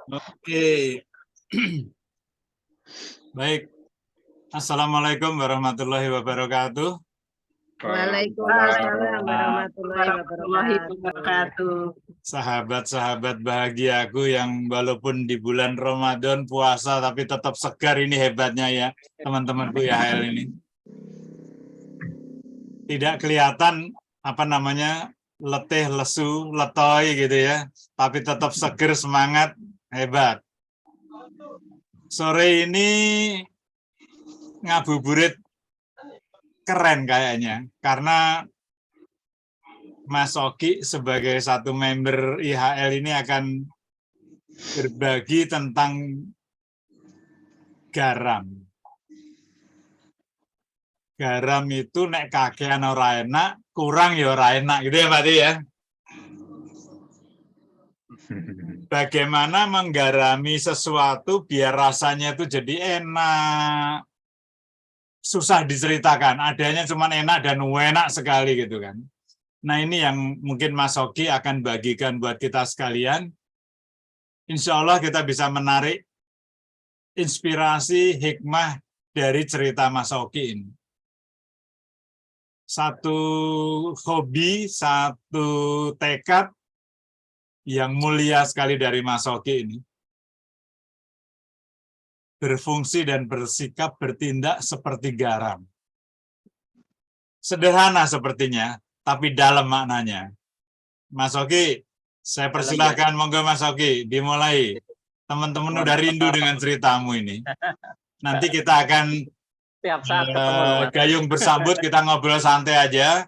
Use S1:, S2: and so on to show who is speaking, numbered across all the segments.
S1: Oke, baik. Assalamualaikum warahmatullahi wabarakatuh.
S2: Waalaikumsalam warahmatullahi
S3: warahmatullahi
S2: wabarakatuh.
S3: wabarakatuh.
S1: Sahabat-sahabat bahagiaku yang walaupun di bulan Ramadan puasa tapi tetap segar, ini hebatnya ya teman-temanku IHL ini. Tidak kelihatan letih, lesu, letoy gitu ya, tapi tetap seger, semangat, hebat. Sore ini ngabuburit keren kayaknya, karena Mas Oki sebagai satu member IHL ini akan berbagi tentang garam. Garam itu nek kakean ora enak, kurang ya ora enak gitu ya Pak Ti ya. Bagaimana menggarami sesuatu biar rasanya itu jadi enak. Susah diceritakan, adanya cuma enak dan enak sekali gitu kan. Nah ini yang mungkin Mas Oki akan bagikan buat kita sekalian. Insya Allah kita bisa menarik inspirasi hikmah dari cerita Mas Oki ini. Satu hobi, satu tekad yang mulia sekali dari Mas Oki ini. Berfungsi dan bersikap bertindak seperti garam. Sederhana sepertinya, tapi dalam maknanya. Mas Oki, saya persilahkan, monggo Mas Oki, dimulai. Teman-teman udah rindu dengan ceritamu ini. Nanti kita akan
S3: Tiap saat ketemu
S1: gayung bersambut, kita ngobrol santai aja.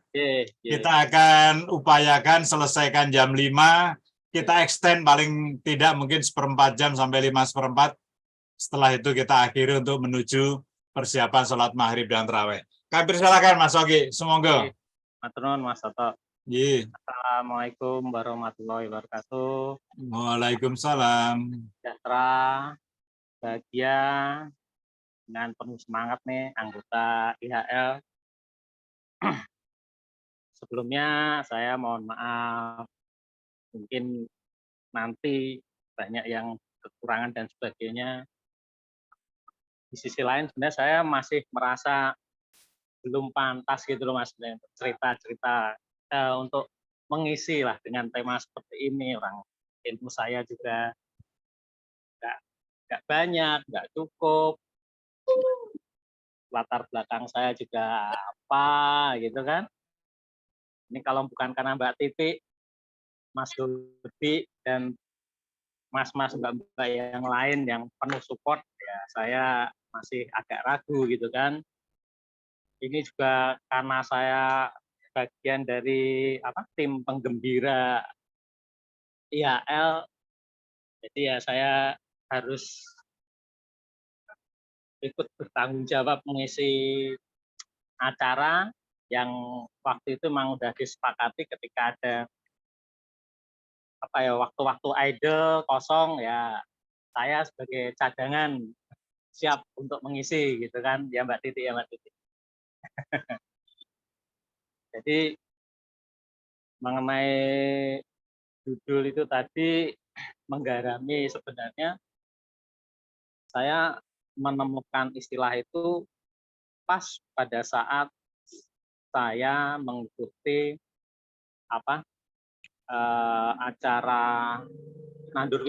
S1: Kita akan upayakan selesaikan jam 5, kita extend paling tidak mungkin 1/4 jam sampai 5/4. Setelah itu kita akhiri untuk menuju persiapan sholat maghrib dan tarawih. Kami persilakan Mas Oki, semoga.
S3: Matur nuwun Mas Toto. Assalamualaikum warahmatullahi wabarakatuh.
S1: Waalaikumsalam.
S3: Sejahtera, bahagia, dengan penuh semangat nih anggota IHL. Sebelumnya saya mohon maaf, mungkin nanti banyak yang kekurangan dan sebagainya. Di sisi lain sebenarnya saya masih merasa belum pantas gitu loh Mas, cerita-cerita untuk mengisi lah dengan tema seperti ini. Orang ilmu saya juga nggak banyak, nggak cukup, latar belakang saya juga apa gitu kan. Ini kalau bukan karena Mbak Titi, Mas Dodi, dan mas-mas mbak-mbak yang lain yang penuh support, ya saya masih agak ragu gitu kan. Ini juga karena saya bagian dari tim penggembira IHL, jadi ya saya harus ikut bertanggung jawab mengisi acara yang waktu itu memang udah disepakati ketika ada waktu-waktu idle kosong, ya saya sebagai cadangan siap untuk mengisi gitu kan ya Mbak Titi. Jadi mengenai judul itu tadi, menggarami, sebenarnya saya menemukan istilah itu pas pada saat saya mengikuti acara Nandur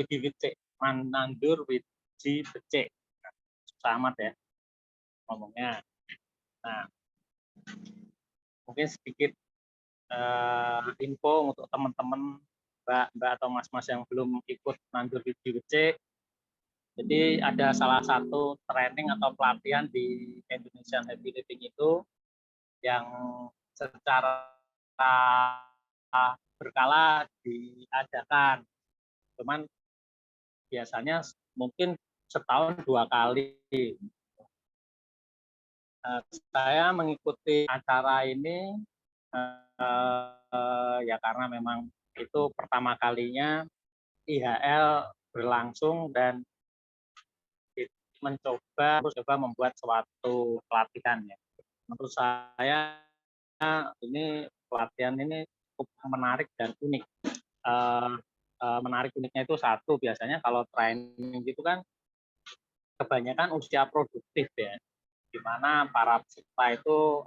S3: Wiji Becik. Susah amat ya ngomongnya. Nah, mungkin sedikit info untuk teman-teman Mbak atau Mas-mas yang belum ikut Nandur Wiji Becik. Jadi ada salah satu training atau pelatihan di Indonesian Happy Living itu yang secara berkala diadakan. Cuman biasanya mungkin setahun 2 kali. Saya mengikuti acara ini ya karena memang itu pertama kalinya IHL berlangsung dan mencoba membuat suatu pelatihan ya. Menurut saya ini pelatihan ini cukup menarik dan unik. menarik uniknya itu satu, biasanya kalau training gitu kan kebanyakan usia produktif ya, di mana para peserta itu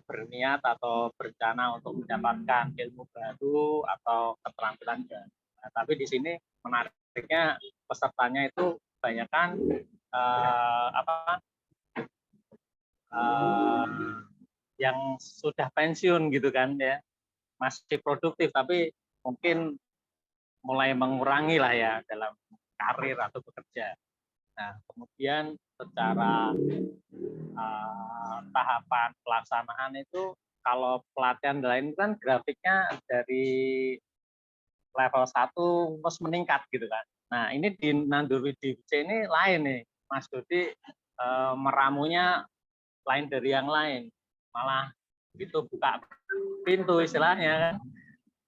S3: berniat atau berencana untuk mendapatkan ilmu baru atau keterampilan baru. Nah, tapi di sini menariknya pesertanya itu kebanyakan yang sudah pensiun gitu kan ya, masih produktif tapi mungkin mulai mengurangi lah ya dalam karir atau bekerja. Nah, kemudian secara tahapan pelaksanaan itu kalau pelatihan lain kan grafiknya dari level 1 terus meningkat gitu kan. Nah, ini di Nanduri DC ini lain nih, Mas Dodi, meramunya lain dari yang lain. Malah itu buka pintu istilahnya kan.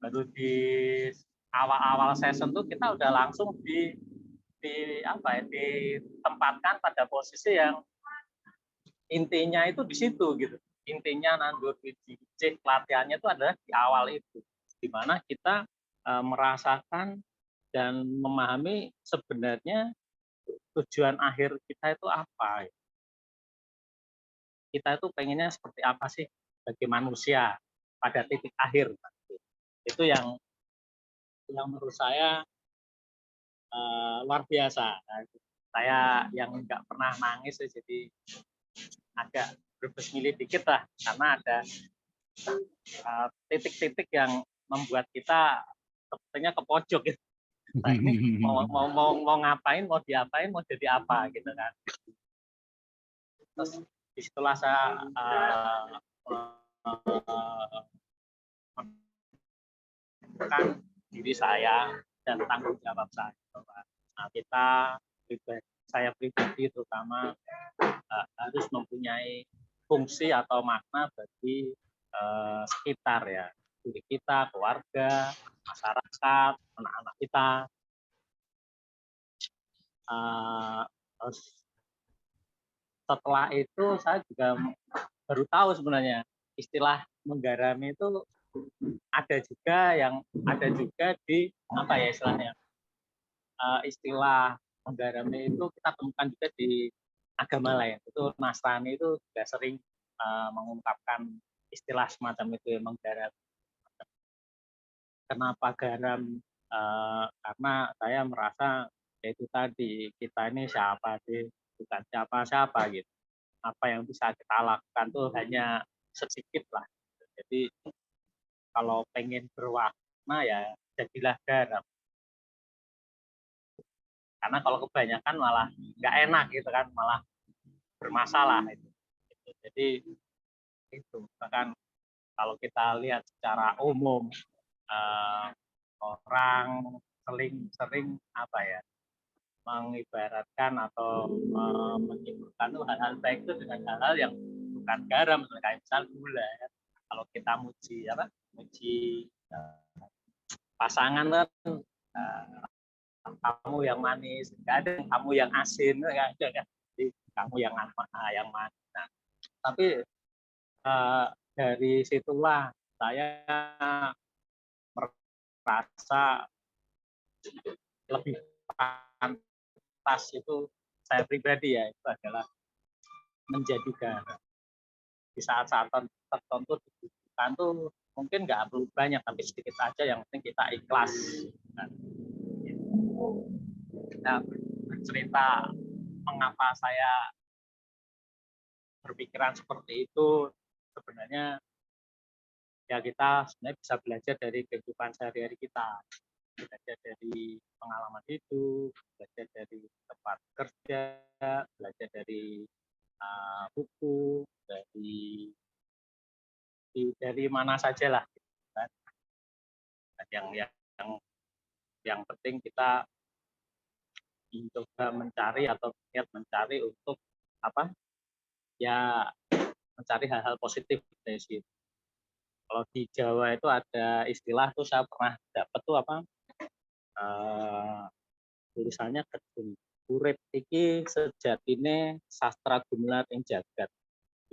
S3: Baru di awal-awal session tuh kita udah langsung ditempatkan pada posisi yang intinya itu di situ gitu. Intinya Nanduri DC pelatihannya itu adalah di awal itu, di mana kita merasakan dan memahami sebenarnya tujuan akhir kita itu apa. Kita itu pengennya seperti apa sih bagi manusia pada titik akhir. Itu yang menurut saya luar biasa. Saya yang nggak pernah nangis jadi agak berbes milih dikit lah, karena ada titik-titik yang membuat kita sepertinya ke pojok gitu. Nah, ini mau ngapain, mau diapain, mau jadi apa gitu kan. Terus disitulah saya menemukan diri saya dan tanggung jawab saya. Nah, saya pribadi terutama harus mempunyai fungsi atau makna bagi sekitar ya, diri kita, keluarga, masyarakat, anak-anak kita. Setelah itu saya juga baru tahu sebenarnya istilah menggarami itu ada juga di apa ya istilahnya, istilah menggarami itu kita temukan juga di agama lain. Itu Nasrani itu juga sering mengungkapkan istilah semacam itu, menggarami. Kenapa garam? Karena saya merasa yaitu tadi, kita ini siapa sih, bukan siapa-siapa gitu. Apa yang bisa kita lakukan tuh hanya sedikit lah. Jadi kalau pengen berwarna ya jadilah garam. Karena kalau kebanyakan malah nggak enak gitu kan, malah bermasalah itu. Jadi itu bahkan kalau kita lihat secara umum orang sering apa ya, mengibaratkan atau menyebutkan hal-hal baik itu dengan hal-hal yang bukan garam, kayak misal gula ya. Kalau kita muji pasangan kan, kamu yang manis, nggak ada kamu yang asin, nggak ada kan. Jadi kamu yang manis. Nah, tapi dari situlah saya merasa lebih pantas itu saya pribadi ya, itu adalah menjadi garam. Di saat-saat tertentu dibutuhkan tuh mungkin nggak perlu banyak, tapi sedikit aja, yang penting kita ikhlas. Nah, bercerita mengapa saya berpikiran seperti itu, sebenarnya ya kita sebenarnya bisa belajar dari kehidupan sehari-hari kita, belajar dari pengalaman hidup, belajar dari tempat kerja, belajar dari buku, dari mana saja lah, kan? Yang penting kita mencoba mencari atau niat mencari untuk apa ya, mencari hal-hal positif dari situ. Kalau di Jawa itu ada istilah tuh, saya pernah dapat tuh apa, tulisannya kedung urip iki sejatine sastra gumelar ing jagat,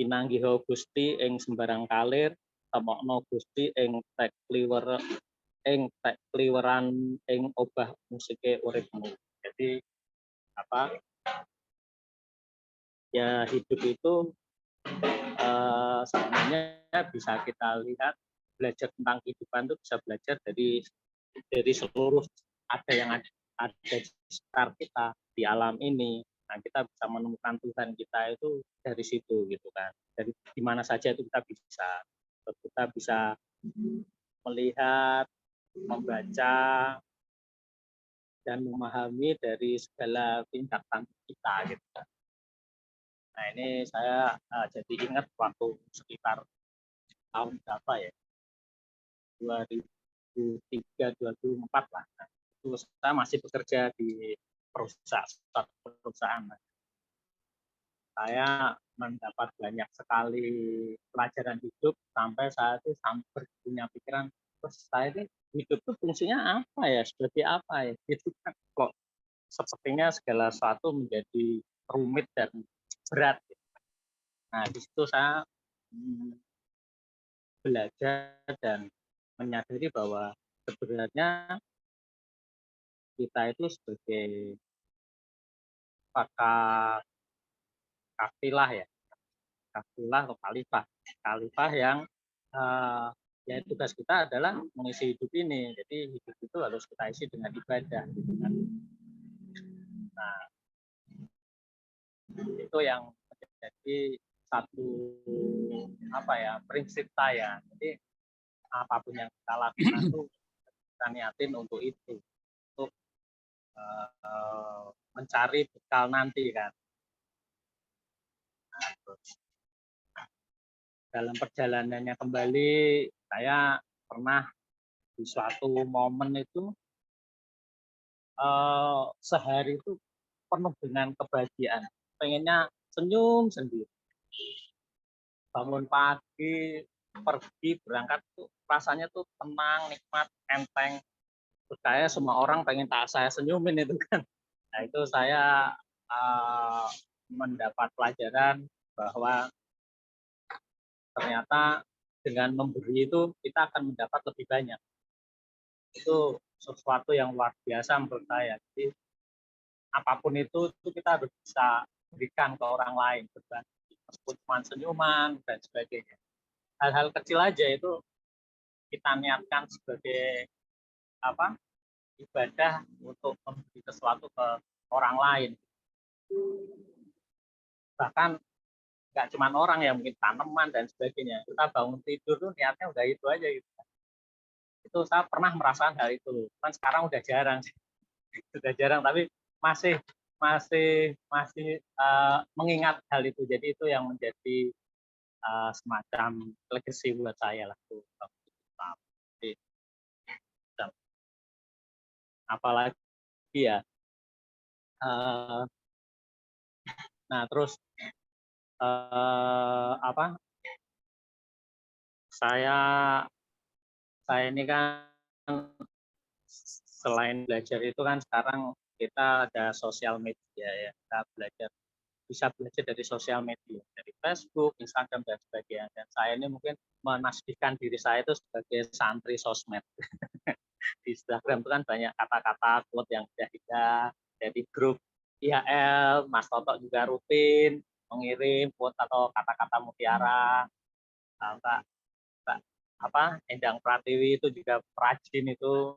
S3: pinanggiha Gusti ing sembarang kalir, temokno Gusti ing tek kliweran ing obah musike uripmu. Jadi apa ya hidup itu sebenarnya bisa kita lihat belajar tentang kehidupan itu bisa belajar dari seluruh ada di sekitar kita di alam ini. Nah, kita bisa menemukan Tuhan kita itu dari situ gitu kan. Dari di mana saja itu kita bisa melihat, membaca dan memahami dari segala tingkatan kita gitu kan. Nah, ini saya jadi ingat waktu sekitar tahun berapa ya? 2003, 2004 lah. Nah, itu saya masih bekerja di perusahaan. Saya mendapat banyak sekali pelajaran hidup sampai saat itu sampai punya pikiran, terus saya ini hidup itu fungsinya apa ya, sebagai apa ya, gitu kan. Kok sepertinya segala sesuatu menjadi rumit dan berat. Nah, di situ saya belajar dan menyadari bahwa sebenarnya kita itu sebagai pakar kafilah ya, kafilah atau khalifah yang ya tugas kita adalah mengisi hidup ini. Jadi hidup itu harus kita isi dengan ibadah. Gitu kan. Nah, itu yang menjadi satu prinsip saya. Jadi apapun yang kita lakukan itu kita niatin untuk itu, untuk mencari bekal nanti kan. Nah, dalam perjalanannya kembali, saya pernah di suatu momen itu sehari itu penuh dengan kebahagiaan. Pengennya senyum sendiri. Bangun pagi, pergi, berangkat tuh rasanya tuh tenang, nikmat, enteng. Terus saya semua orang pengen saya senyumin itu kan. Nah, itu saya mendapat pelajaran bahwa ternyata dengan memberi itu kita akan mendapat lebih banyak. Itu sesuatu yang luar biasa menurut saya. Jadi apapun itu kita harus bisa berikan ke orang lain, berbagi, meskipun cuma senyuman dan sebagainya. Hal-hal kecil aja itu kita niatkan sebagai ibadah untuk memberi sesuatu ke orang lain. Bahkan nggak cuma orang ya, mungkin tanaman dan sebagainya. Kita bangun tidur tuh niatnya udah itu aja gitu. Itu saya pernah merasakan hal itu. Kan sekarang udah jarang sih. Sudah jarang, tapi masih mengingat hal itu. Jadi itu yang menjadi semacam legacy buat saya lah. Jadi, apalagi ya. Nah, terus saya ini kan selain belajar itu kan sekarang kita ada sosial media ya, kita bisa belajar dari sosial media, dari Facebook, Instagram dan sebagainya. Dan saya ini mungkin menasbihkan diri saya itu sebagai santri sosmed. Di Instagram itu kan banyak kata-kata quote yang indah dari grup IHL, Mas Toto juga rutin mengirim quote atau kata-kata mutiara. Mbak Endang Pratiwi itu juga rajin itu,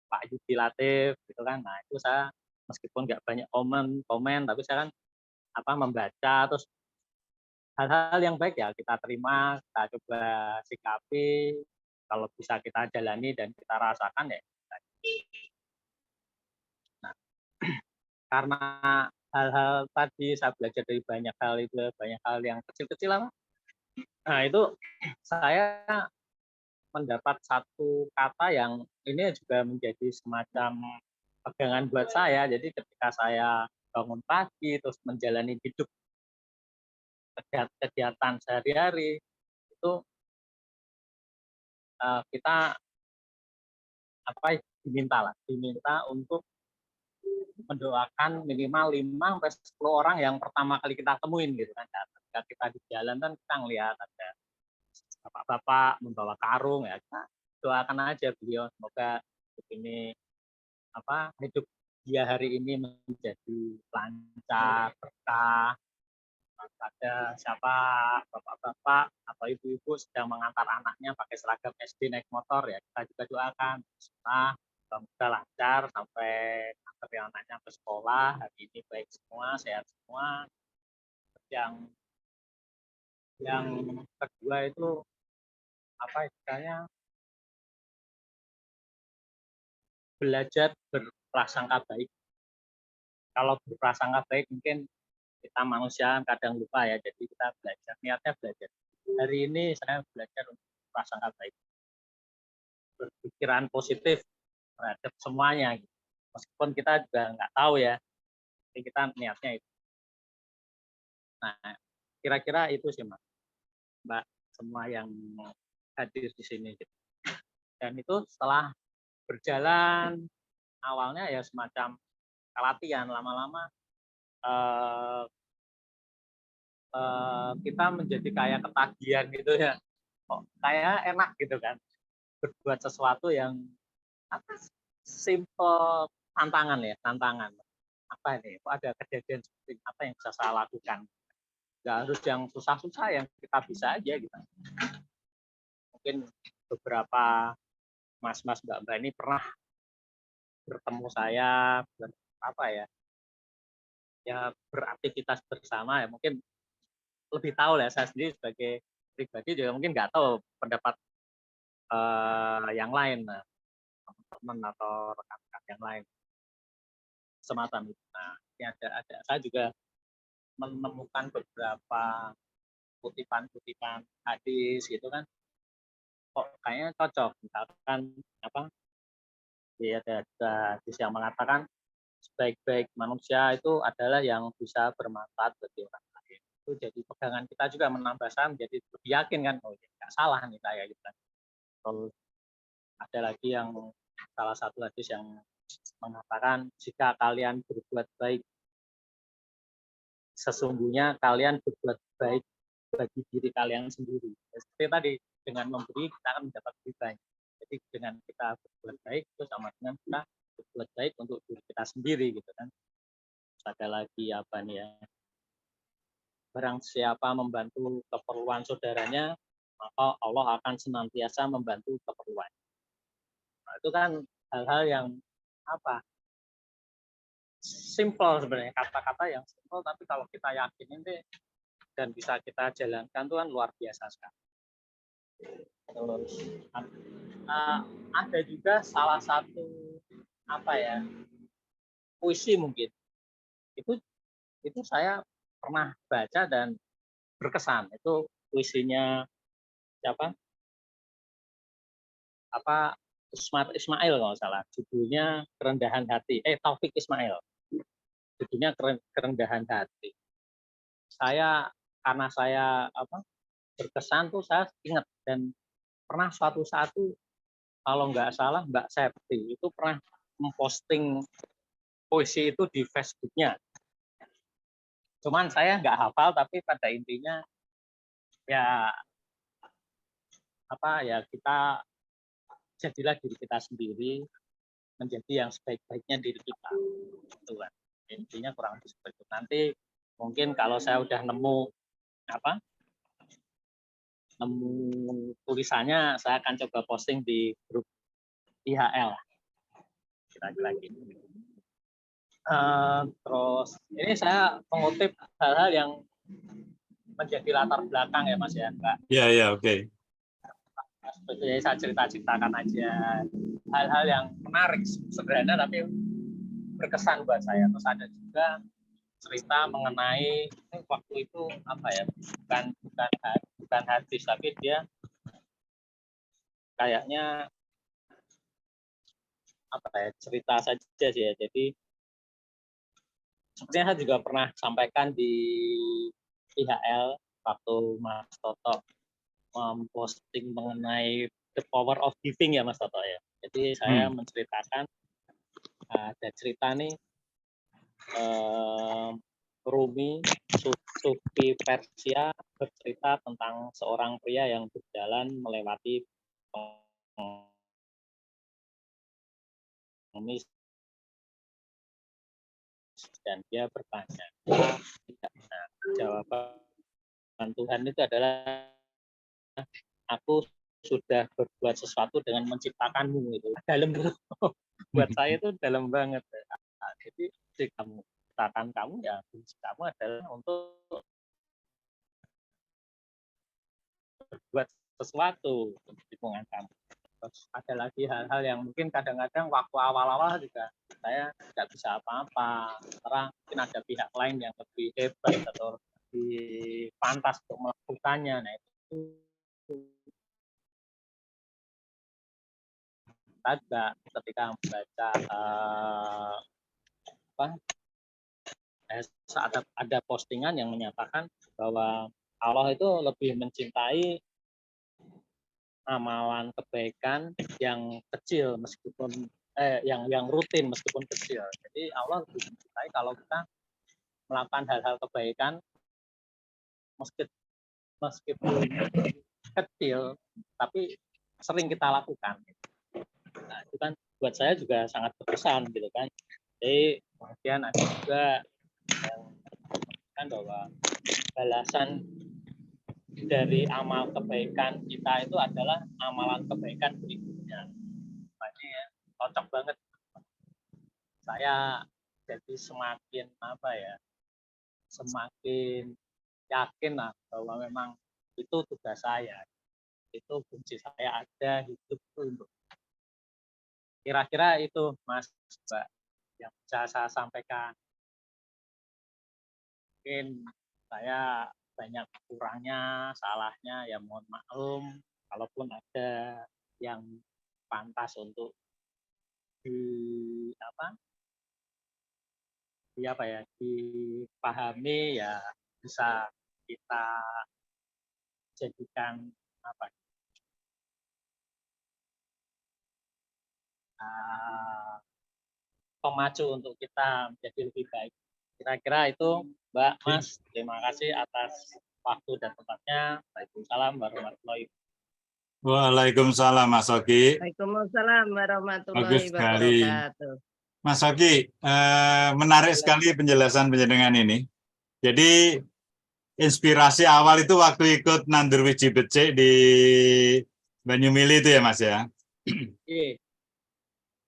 S3: Pak Yudi Latif gitu kan. Nah, itu saya meskipun nggak banyak komen tapi saya kan membaca, terus hal-hal yang baik ya kita terima, kita coba sikapi, kalau bisa kita jalani dan kita rasakan ya. Nah, karena hal-hal tadi saya belajar dari banyak hal yang kecil-kecil lah. Nah, itu saya mendapat satu kata yang ini juga menjadi semacam pegangan buat saya. Jadi ketika saya bangun pagi terus menjalani hidup kegiatan sehari-hari itu kita diminta untuk mendoakan minimal 5-10 orang yang pertama kali kita temuin gitu kan. Ketika kita di jalan kan kita ngelihat ada bapak-bapak membawa karung ya, kita doakan aja beliau semoga ini hidup dia hari ini menjadi lancar, berkah. Ada siapa bapak-bapak atau ibu-ibu sedang mengantar anaknya pakai seragam SD naik motor ya, kita juga doakan semoga lancar sampai antar anaknya ke sekolah hari ini baik semua, sehat semua. Yang kedua itu istilahnya belajar berprasangka baik. Kalau berprasangka baik mungkin kita manusia kadang lupa ya, jadi kita belajar, niatnya belajar. Hari ini saya belajar untuk berprasangka baik, berpikiran positif terhadap semuanya. Meskipun kita juga nggak tahu ya, tapi kita niatnya itu. Nah, kira-kira itu sih Mbak, semua yang hadir di sini. Dan itu setelah berjalan, awalnya ya semacam latihan, lama-lama kita menjadi kayak ketagihan gitu ya, kok kayak enak gitu kan, berbuat sesuatu yang simple, tantangan, apa ini, kok ada kejadian seperti apa yang bisa saya lakukan, nggak harus yang susah-susah, yang kita bisa aja gitu. Mungkin beberapa mas-mas mbak-mbak ini pernah bertemu saya beraktivitas bersama ya, mungkin lebih tahu lah. Saya sendiri sebagai pribadi juga mungkin nggak tahu pendapat yang lain, teman-teman atau rekan-rekan yang lain semacam itu. Nah, ini ada saya juga menemukan beberapa kutipan-kutipan hadis gitu kan, kok kayaknya cocok. Misalkan ada hadis yang mengatakan sebaik-baik manusia itu adalah yang bisa bermanfaat bagi orang lain. Itu jadi pegangan kita juga, menambah saya menjadi lebih yakin kan, oh ya nggak salah nih saya gitu kan. Terus ada lagi yang salah satu hadis yang mengatakan jika kalian berbuat baik, sesungguhnya kalian berbuat baik bagi diri kalian sendiri. Seperti tadi, dengan memberi kita akan mendapat lebih banyak. Jadi dengan kita berbuat baik itu sama dengan kita berbuat baik untuk diri kita sendiri gitu kan. Terus ada lagi apa nih ya? Barang siapa membantu keperluan saudaranya, maka Allah akan senantiasa membantu keperluan. Nah, itu kan hal-hal yang simple sebenarnya, kata-kata yang simple, tapi kalau kita yakin ini dan bisa kita jalankan itu kan luar biasa sekali. Terus ada juga salah satu puisi mungkin itu saya pernah baca dan berkesan. Itu puisinya siapa? Ismail kalau salah. Judulnya Kerendahan Hati. Taufik Ismail. Judulnya Kerendahan Hati. Karena saya berkesan tuh, saya ingat, dan pernah suatu saat tuh, kalau nggak salah Mbak Septi itu pernah memposting puisi itu di Facebooknya. Cuman saya nggak hafal, tapi pada intinya ya kita jadilah diri kita sendiri, menjadi yang sebaik-baiknya diri kita. Itu kan. Intinya kurang lebih seperti itu. Nanti mungkin kalau saya udah nemu tulisannya, saya akan coba posting di grup IHL. Kira-kira gitu. Terus ini saya mengutip hal-hal yang menjadi latar belakang ya Mas ya, Mbak.
S1: Iya, oke.
S3: Sebetulnya saya ceritakan aja hal-hal yang menarik, sederhana tapi berkesan buat saya. Terus ada juga cerita mengenai waktu itu bukan hadis, tapi dia kayaknya cerita saja sih ya. Jadi sepertinya saya juga pernah sampaikan di IHL waktu Mas Toto memposting mengenai the power of giving ya Mas Toto ya. Jadi saya menceritakan ada cerita nih, Rumi, Sufi Persia bercerita tentang seorang pria yang berjalan melewati pengemis dan dia bertanya, nah, jawaban Tuhan itu adalah aku sudah berbuat sesuatu dengan menciptakanmu itu dalam buat saya itu dalam banget. Nah, jadi si kamu ciptakan kamu ya fungsi kamu adalah untuk berbuat sesuatu untuk lingkungan kamu. Terus ada lagi hal-hal yang mungkin kadang-kadang waktu awal-awal juga saya tidak bisa apa-apa karena mungkin ada pihak lain yang lebih hebat atau lebih pantas untuk melakukannya. Nah itu ada ketika membaca saat ada postingan yang menyatakan bahwa Allah itu lebih mencintai amalan kebaikan yang kecil meskipun yang rutin meskipun kecil. Jadi Allah lebih mencintai kalau kita melakukan hal-hal kebaikan meskipun kecil tapi sering kita lakukan. Nah, itu kan buat saya juga sangat berkesan gitu kan. Jadi kemudian ada juga yang kan bahwa balasan dari amal kebaikan kita itu adalah amalan kebaikan berikutnya. Makanya ya, cocok banget. Saya jadi semakin semakin yakin lah bahwa memang itu tugas saya, itu fungsi saya ada hidup untuk. Kira-kira itu Mas Mbak yang bisa saya sampaikan. Mungkin saya banyak kurangnya, salahnya ya mohon maklum. Kalaupun ada yang pantas untuk di dipahami ya bisa kita jadikan pemacu untuk kita menjadi lebih baik. Kira-kira itu Mbak, Mas. Terima kasih atas waktu dan tempatnya. Waalaikumsalam warahmatullahi wabarakatuh.
S1: Waalaikumsalam Mas Oki.
S2: Waalaikumsalam
S1: Bagus
S2: warahmatullahi
S1: sekali.
S2: wabarakatuh.
S1: Mas Oki, menarik sekali penjelasan penjenengan ini. Jadi inspirasi awal itu waktu ikut nandur wiji becik di Banyumili itu ya Mas ya.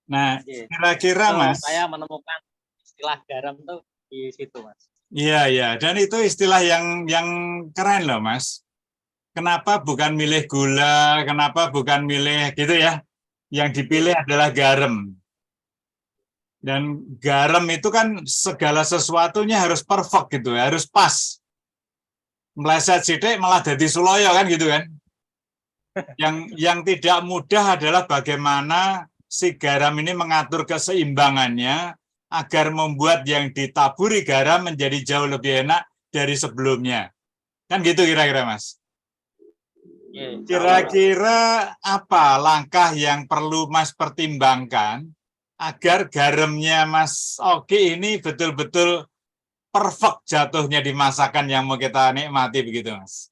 S1: Nah, kira-kira Mas.
S3: Saya menemukan istilah garam tuh di situ Mas.
S1: Iya, iya. Dan itu istilah yang keren loh Mas. Kenapa bukan milih gula, kenapa bukan milih gitu ya. Yang dipilih adalah garam. Dan garam itu kan segala sesuatunya harus perfect gitu, harus pas. Meleset sidik malah jadi suloyo kan gitu kan. Yang tidak mudah adalah bagaimana si garam ini mengatur keseimbangannya agar membuat yang ditaburi garam menjadi jauh lebih enak dari sebelumnya. Kan gitu kira-kira Mas. Kira-kira apa langkah yang perlu Mas pertimbangkan agar garamnya Mas Oki ini betul-betul perfect jatuhnya di masakan yang mau kita nikmati begitu Mas?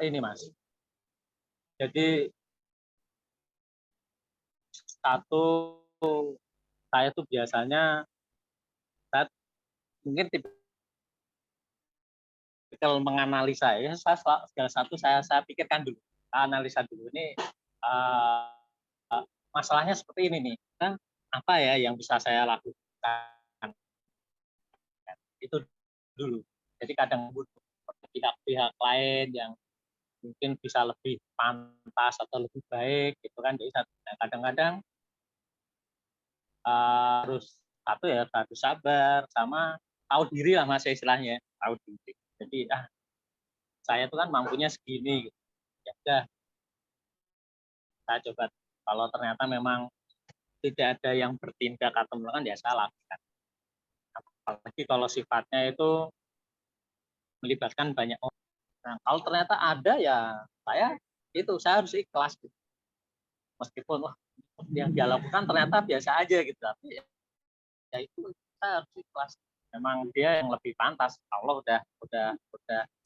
S3: Ini Mas. Jadi saya tuh biasanya mungkin menganalisa ya, segala satu saya pikirkan dulu, analisa dulu ini masalahnya seperti ini nih, apa ya yang bisa saya lakukan, itu dulu. Jadi kadang butuh pihak-pihak lain yang mungkin bisa lebih pantas atau lebih baik gitu kan. Jadi kadang-kadang harus sabar sama tahu diri lah Mas istilahnya, tahu diri. Jadi saya tuh kan mampunya segini gitu. Ya udah saya coba, kalau ternyata memang tidak ada yang bertindak atau melakukan ya saya lakukan. Apalagi kalau sifatnya itu melibatkan banyak orang. Nah, kalau ternyata ada ya saya harus ikhlas gitu. Meskipun yang dia lakukan ternyata biasa aja gitu. Tapi ya itu kita harus ikhlas. Memang dia yang lebih pantas. Allah udah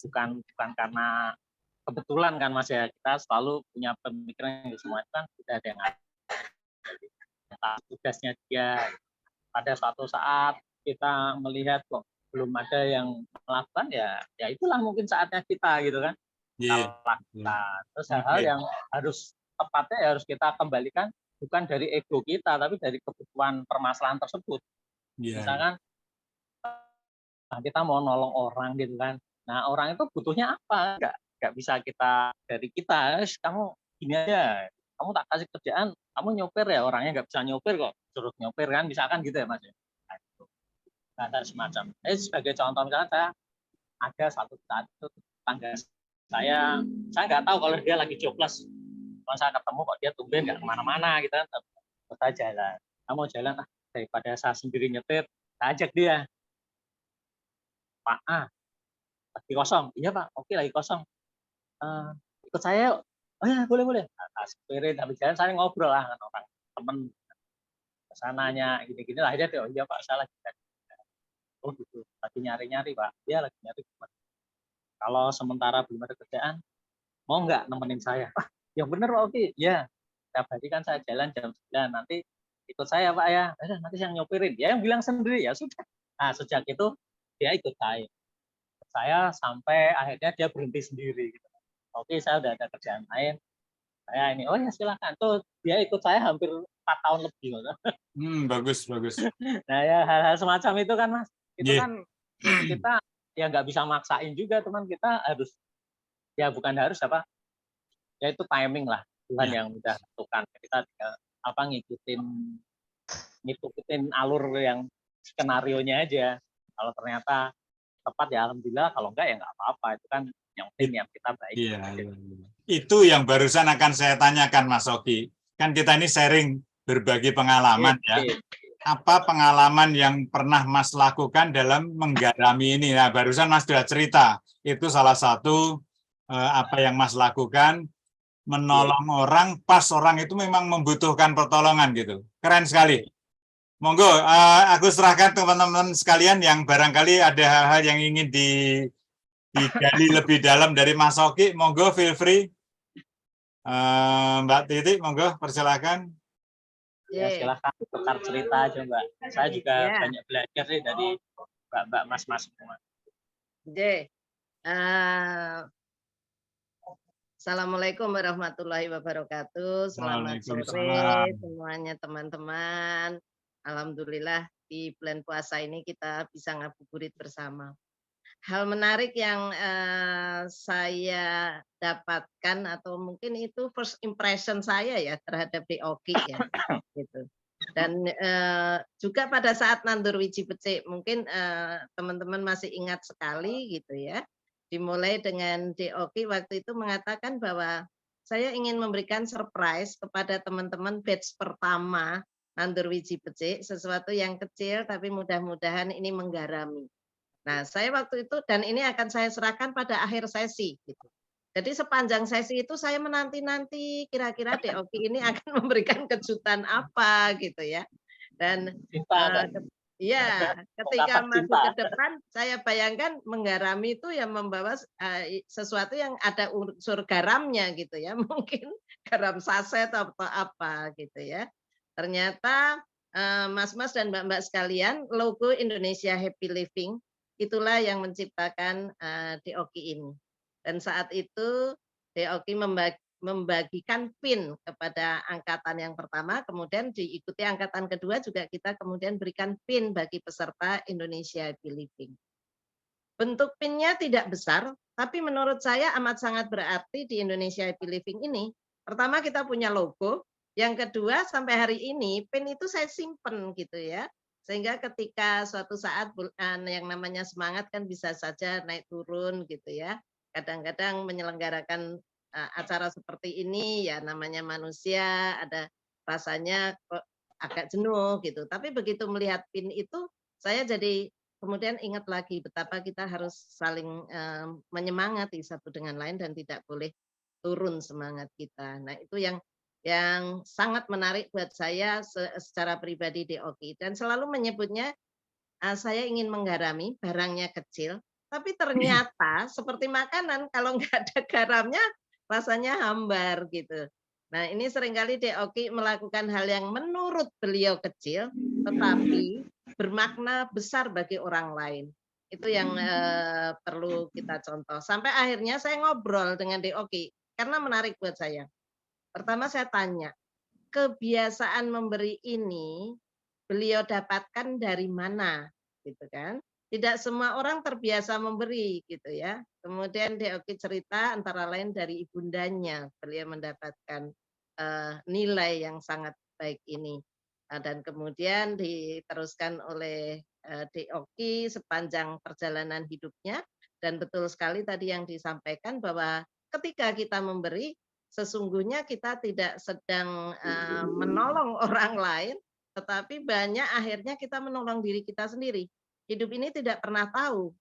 S3: bukan karena kebetulan kan Mas ya, kita selalu punya pemikiran yang semua itu kan tidak ada yang tugasnya dia. Pada suatu saat kita melihat kok belum ada yang melakukan, ya itulah mungkin saatnya kita gitu kan.
S1: Iya.
S3: Kita. Terus hal-hal yang harus tepatnya harus kita kembalikan bukan dari ego kita tapi dari kebutuhan permasalahan tersebut.
S1: Iya.
S3: Misalkan kita mau nolong orang gitu kan. Nah, orang itu butuhnya apa? Nggak bisa kita dari kita, kamu gini aja, kamu tak kasih kerjaan, kamu nyopir ya, orangnya nggak bisa nyopir kok, suruh nyopir kan, misalkan gitu ya Mas. Nah, itu. Nah, ada semacam. Sebagai contoh misalnya saya ada satu saat itu tangga saya nggak tahu kalau dia lagi jobless. Kalau saya ketemu kok dia tumben nggak kemana-mana gitu kan, terus saya jalan. Saya mau jalan, daripada saya sendiri nyetir, saya ajak dia. Pak A, lagi kosong. Iya Pak, oke lagi kosong. Ikut saya yuk. Oh ya boleh boleh. Nah, spirit habis jalan saya ngobrol lah dengan orang temen kesananya gini-gini lah aja tuh. Oh iya Pak, saya lagi oh gitu. Lagi nyari-nyari Pak. Dia lagi nyari gimana. Kalau sementara belum ada kerjaan, mau nggak nemenin saya? Ah, yang bener Pak Oki. Iya. Setiap hari kan saya jalan jam 9. Nanti ikut saya Pak ya. Nanti yang nyopirin. Ya yang bilang sendiri ya sudah. Nah sejak itu dia ikut saya. Sampai akhirnya dia berhenti sendiri. Gitu. Oke, saya udah ada kerjaan lain. Saya ini, oh ya silakan. Tuh dia ikut saya hampir 4 tahun lebih.
S1: Bagus, bagus.
S3: Nah ya hal-hal semacam itu kan Mas. Itu
S1: Yeah.
S3: kan kita ya nggak bisa maksain juga teman, kita harus ya bukan harus apa ya itu timing lah Tuhan yang udah tentukan, kita tinggal ngikutin alur yang skenario nya aja. Kalau ternyata tepat ya alhamdulillah, kalau enggak ya nggak apa-apa, itu kan yang penting yang kita baik.
S1: Iya. Itu yang barusan akan saya tanyakan Mas Oki. Kan kita ini sharing berbagi pengalaman ya. Apa pengalaman yang pernah Mas lakukan dalam menggarami ini? Nah, barusan Mas sudah cerita, itu salah satu apa yang Mas lakukan, menolong orang pas orang itu memang membutuhkan pertolongan gitu. Keren sekali. Monggo, aku serahkan teman-teman sekalian yang barangkali ada hal-hal yang ingin digali lebih dalam dari Mas Oki. Monggo, feel free. Mbak Titi, monggo, persilakan.
S3: Ya silahkan tukar cerita aja Mbak. Saya juga banyak belajar sih dari Mbak Mas semua.
S2: Assalamualaikum warahmatullahi wabarakatuh. Selamat sore semuanya teman-teman. Alhamdulillah di bulan puasa ini kita bisa ngabuburit bersama. Hal menarik yang saya dapatkan atau mungkin itu first impression saya ya terhadap DOK ya gitu. Dan juga pada saat nandur wiji becik mungkin teman-teman masih ingat sekali gitu ya. Dimulai dengan DOK waktu itu mengatakan bahwa saya ingin memberikan surprise kepada teman-teman batch pertama nandur wiji becik, sesuatu yang kecil tapi mudah-mudahan ini menggarami. Nah, saya waktu itu, dan ini akan saya serahkan pada akhir sesi. Gitu. Jadi sepanjang sesi itu saya menanti-nanti kira-kira DOK ini akan memberikan kejutan apa gitu ya. Dan ketika masuk ke depan, saya bayangkan menggarami itu yang membawa sesuatu yang ada unsur garamnya gitu ya. Mungkin garam saset atau apa gitu ya. Ternyata mas-mas dan mbak-mbak sekalian, logo Indonesia Happy Living itulah yang menciptakan DOK ini. Dan saat itu DOK membagikan PIN kepada angkatan yang pertama, kemudian diikuti angkatan kedua juga kita kemudian berikan PIN bagi peserta Indonesia Happy Living. Bentuk PIN-nya tidak besar, tapi menurut saya amat sangat berarti di Indonesia Happy Living ini. Pertama kita punya logo, yang kedua sampai hari ini PIN itu saya simpen gitu ya. Sehingga ketika suatu saat yang namanya semangat kan bisa saja naik turun gitu ya. Kadang-kadang menyelenggarakan acara seperti ini ya namanya manusia, ada rasanya kok agak jenuh gitu. Tapi begitu melihat PIN itu saya jadi kemudian ingat lagi betapa kita harus saling menyemangati satu dengan lain dan tidak boleh turun semangat kita. Nah, itu yang yang sangat menarik buat saya secara pribadi di Oki, dan selalu menyebutnya saya ingin menggarami, barangnya kecil, tapi ternyata seperti makanan kalau nggak ada garamnya rasanya hambar gitu. Nah, ini seringkali Oki melakukan hal yang menurut beliau kecil, tetapi bermakna besar bagi orang lain. Itu yang perlu kita contoh. Sampai akhirnya saya ngobrol dengan Oki karena menarik buat saya. Pertama saya tanya, kebiasaan memberi ini beliau dapatkan dari mana, gitu kan? Tidak semua orang terbiasa memberi, gitu ya. Kemudian Oki cerita antara lain dari ibundanya, beliau mendapatkan nilai yang sangat baik ini. Dan kemudian diteruskan oleh Oki sepanjang perjalanan hidupnya, dan betul sekali tadi yang disampaikan bahwa ketika kita memberi, sesungguhnya kita tidak sedang menolong orang lain, tetapi banyak akhirnya kita menolong diri kita sendiri. Hidup ini tidak pernah tahu.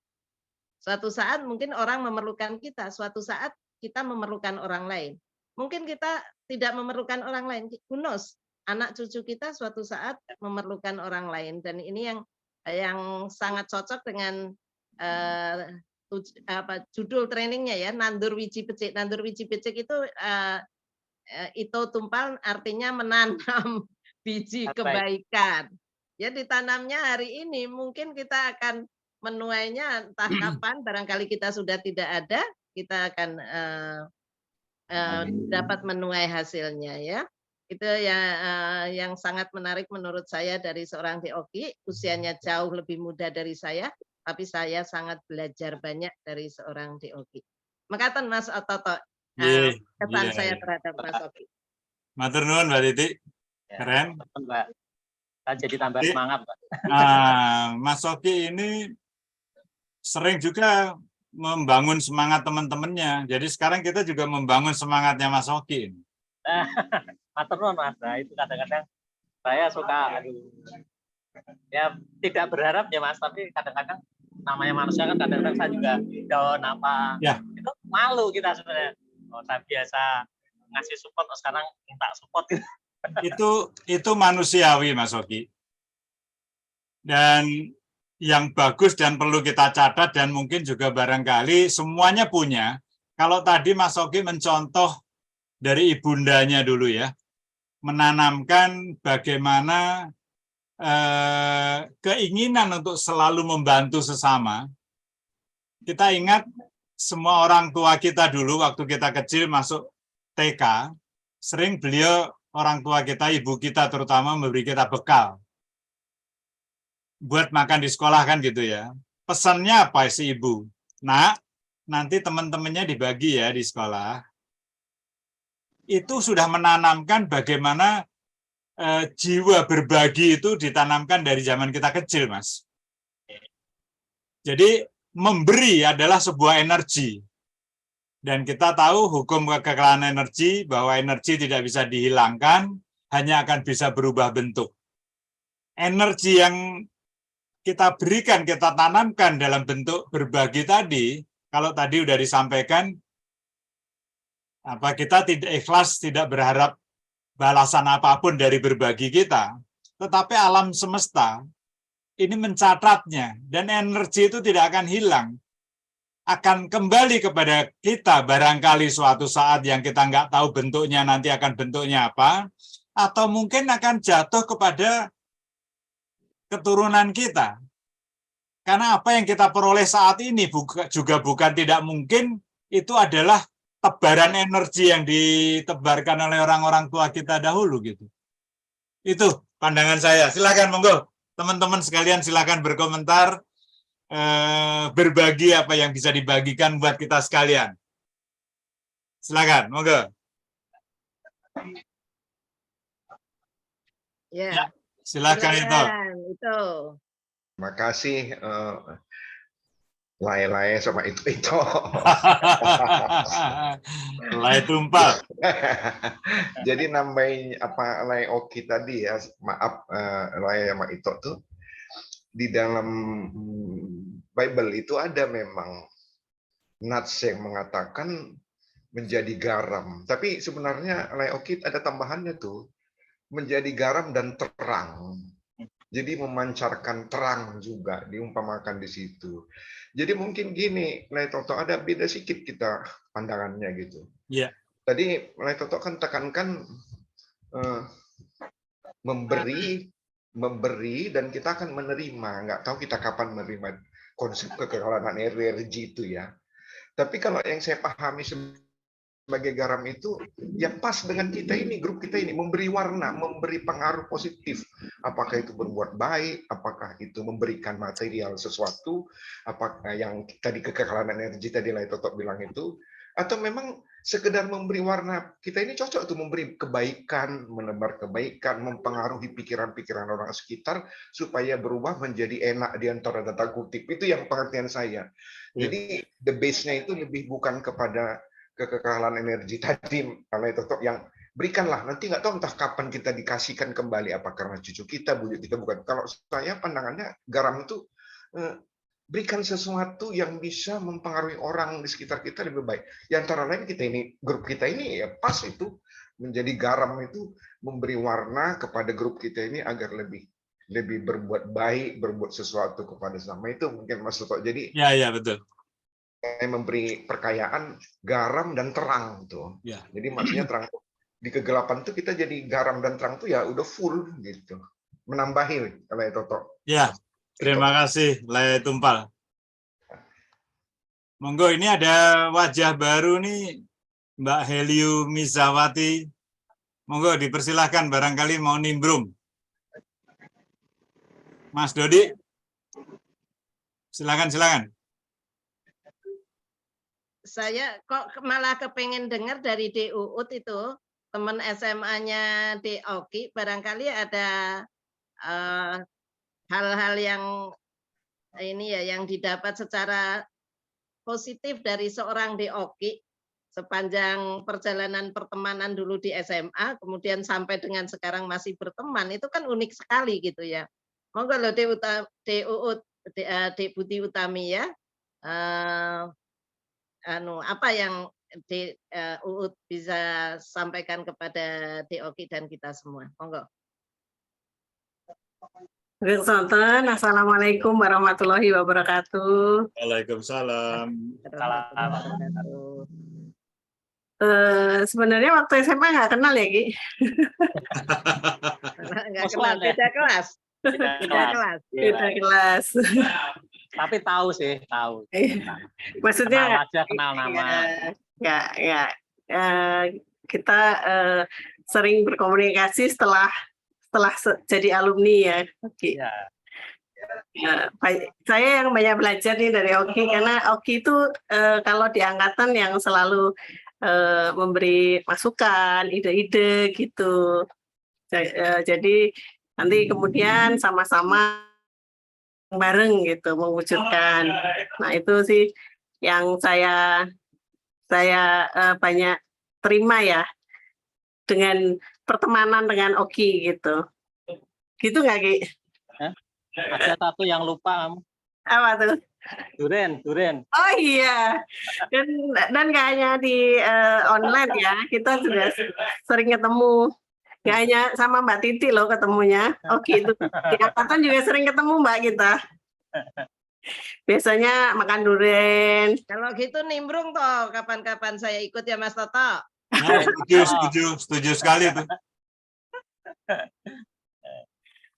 S2: Suatu saat mungkin orang memerlukan kita, suatu saat kita memerlukan orang lain. Mungkin kita tidak memerlukan orang lain, who knows? Anak cucu kita suatu saat memerlukan orang lain, dan ini yang sangat cocok dengan judul trainingnya ya, nandur wiji becik. Nandur wiji becik itu tumpal artinya menanam biji kebaikan. Ya ditanamnya hari ini, mungkin kita akan menuainya entah kapan, barangkali kita sudah tidak ada, kita akan dapat menuai hasilnya ya. Itu yang sangat menarik menurut saya dari seorang Oki, usianya jauh lebih muda dari saya, tapi saya sangat belajar banyak dari seorang Oki. Makaten Mas Ototo, kesan saya terhadap Mas Oki.
S1: Matur nuwun Mbak Titi, keren.
S3: Mbak, saya jadi tambah semangat, Mbak.
S1: Mas Oki ini sering juga membangun semangat teman-temannya. Jadi sekarang kita juga membangun semangatnya Mas Oki.
S3: Matur nuwun Mas. Nah, itu kadang-kadang saya suka ya tidak berharap ya Mas, tapi kadang-kadang namanya manusia kan kadang-kadang saya juga down apa. Ya. Itu malu kita sebenarnya. Oh, saya biasa ngasih support, sekarang minta support gitu.
S1: Itu manusiawi Mas Oki. Dan yang bagus dan perlu kita catat dan mungkin juga barangkali semuanya punya. Kalau tadi Mas Oki mencontoh dari ibundanya dulu ya, menanamkan bagaimana keinginan untuk selalu membantu sesama. Kita ingat semua orang tua kita dulu waktu kita kecil masuk TK, sering beliau orang tua kita, ibu kita terutama memberi kita bekal buat makan di sekolah kan gitu ya. Pesannya apa si ibu? Nak, nanti teman-temannya dibagi ya di sekolah. Itu sudah menanamkan bagaimana jiwa berbagi itu ditanamkan dari zaman kita kecil, Mas. Jadi memberi adalah sebuah energi. Dan kita tahu hukum kekekalan energi, bahwa energi tidak bisa dihilangkan, hanya akan bisa berubah bentuk. Energi yang kita berikan, kita tanamkan dalam bentuk berbagi tadi, kalau tadi udah disampaikan, kita tidak ikhlas, tidak berharap balasan apapun dari berbagi kita, tetapi alam semesta ini mencatatnya, dan energi itu tidak akan hilang, akan kembali kepada kita barangkali suatu saat yang kita nggak tahu bentuknya nanti akan bentuknya apa, atau mungkin akan jatuh kepada keturunan kita. Karena apa yang kita peroleh saat ini juga bukan tidak mungkin, itu adalah tebaran energi yang ditebarkan oleh orang-orang tua kita dahulu gitu. Itu pandangan saya. Silakan monggo teman-teman sekalian, silakan berkomentar, berbagi apa yang bisa dibagikan buat kita sekalian. Silakan monggo.
S2: Ya,
S1: silakan itu.
S4: Terima kasih Lai sama itu.
S1: Lai tumpah.
S4: Jadi nambahin apa Lai Oki tadi ya, maaf Lai sama itu tuh di dalam Bible itu ada memang nats yang mengatakan menjadi garam. Tapi sebenarnya Laokit ada tambahannya tuh, menjadi garam dan terang. Jadi memancarkan terang juga diumpamakan di situ. Jadi mungkin gini, Lai Toto, ada beda sedikit kita pandangannya gitu.
S1: Iya.
S4: Tadi Lai Toto kan tekankan memberi dan kita akan menerima. Nggak tahu kita kapan menerima konsep kekekalan energi itu ya. Tapi kalau yang saya pahami sebagai garam itu ya pas dengan kita ini, grup kita ini, memberi warna, memberi pengaruh positif. Apakah itu berbuat baik, apakah itu memberikan material sesuatu, apakah yang tadi kekekalan energi tadi Lai Toto bilang itu, atau memang sekedar memberi warna. Kita ini cocok tuh memberi kebaikan, menebar kebaikan, mempengaruhi pikiran-pikiran orang sekitar supaya berubah menjadi enak di antara tanda kutip. Itu yang pengertian saya. Jadi the base-nya itu lebih bukan kepada kekekalan energi tadi, Lai Toto, yang berikanlah, nanti nggak tahu entah kapan kita dikasihkan kembali, apa karena cucu kita, bujuk kita, bukan. Kalau saya pandangannya garam itu berikan sesuatu yang bisa mempengaruhi orang di sekitar kita lebih baik. Ya antara lain kita ini, grup kita ini ya pas itu menjadi garam itu memberi warna kepada grup kita ini agar lebih berbuat baik, berbuat sesuatu kepada sama. Itu mungkin Mas Toto. Jadi
S1: Ya, betul.
S4: Memberi perkayaan garam dan terang tuh.
S1: Ya.
S4: Jadi maksudnya terang di kegelapan tuh kita jadi garam dan terang tuh ya udah full gitu. Menambahi kalau Toto.
S1: Ya, terima kasih Lai Tumpal. Monggo, ini ada wajah baru nih, Mbak Heliu Misawati. Monggo dipersilahkan, barangkali mau nimbrung. Mas Dodi, silakan.
S2: Saya kok malah kepengen dengar dari DUUT itu, teman SMA-nya Oki, barangkali ada hal-hal yang ini ya, yang didapat secara positif dari seorang Oki sepanjang perjalanan pertemanan dulu di SMA, kemudian sampai dengan sekarang masih berteman, itu kan unik sekali gitu ya. Monggo loh DUUT, Budi Utami ya. Apa yang UUT bisa sampaikan kepada Oki dan kita semua. Monggo.
S5: Assalamualaikum warahmatullahi wabarakatuh.
S1: Waalaikumsalam.
S5: Sebenarnya waktu SMA nggak kenal ya, Ki?
S2: Nggak kenal, beda kelas.
S5: Beda kelas.
S3: Tapi tahu sih, tahu.
S5: Maksudnya
S3: kenal aja, kenal nama.
S5: Ya. Kita sering berkomunikasi setelah jadi alumni ya. Oki.
S3: Ya.
S5: Saya yang banyak belajar nih dari Oki, karena Oki itu kalau di angkatan yang selalu memberi masukan, ide-ide gitu. Jadi nanti kemudian sama-sama bareng gitu mewujudkan. Nah itu sih yang saya banyak terima ya dengan pertemanan dengan Oki gitu. Gitu nggak, Ki?
S3: Ada satu yang lupa kamu.
S5: Apa tuh?
S3: Duren.
S5: Oh iya. Dan nggak hanya di online ya, kita juga sering ketemu. Nggak hanya sama Mbak Titi loh ketemunya. Oki itu di angkatan juga sering ketemu Mbak kita. Biasanya makan durian.
S2: Kalau gitu nimbrung toh, kapan-kapan saya ikut ya Mas Toto.
S1: Nah, setuju sekali tuh.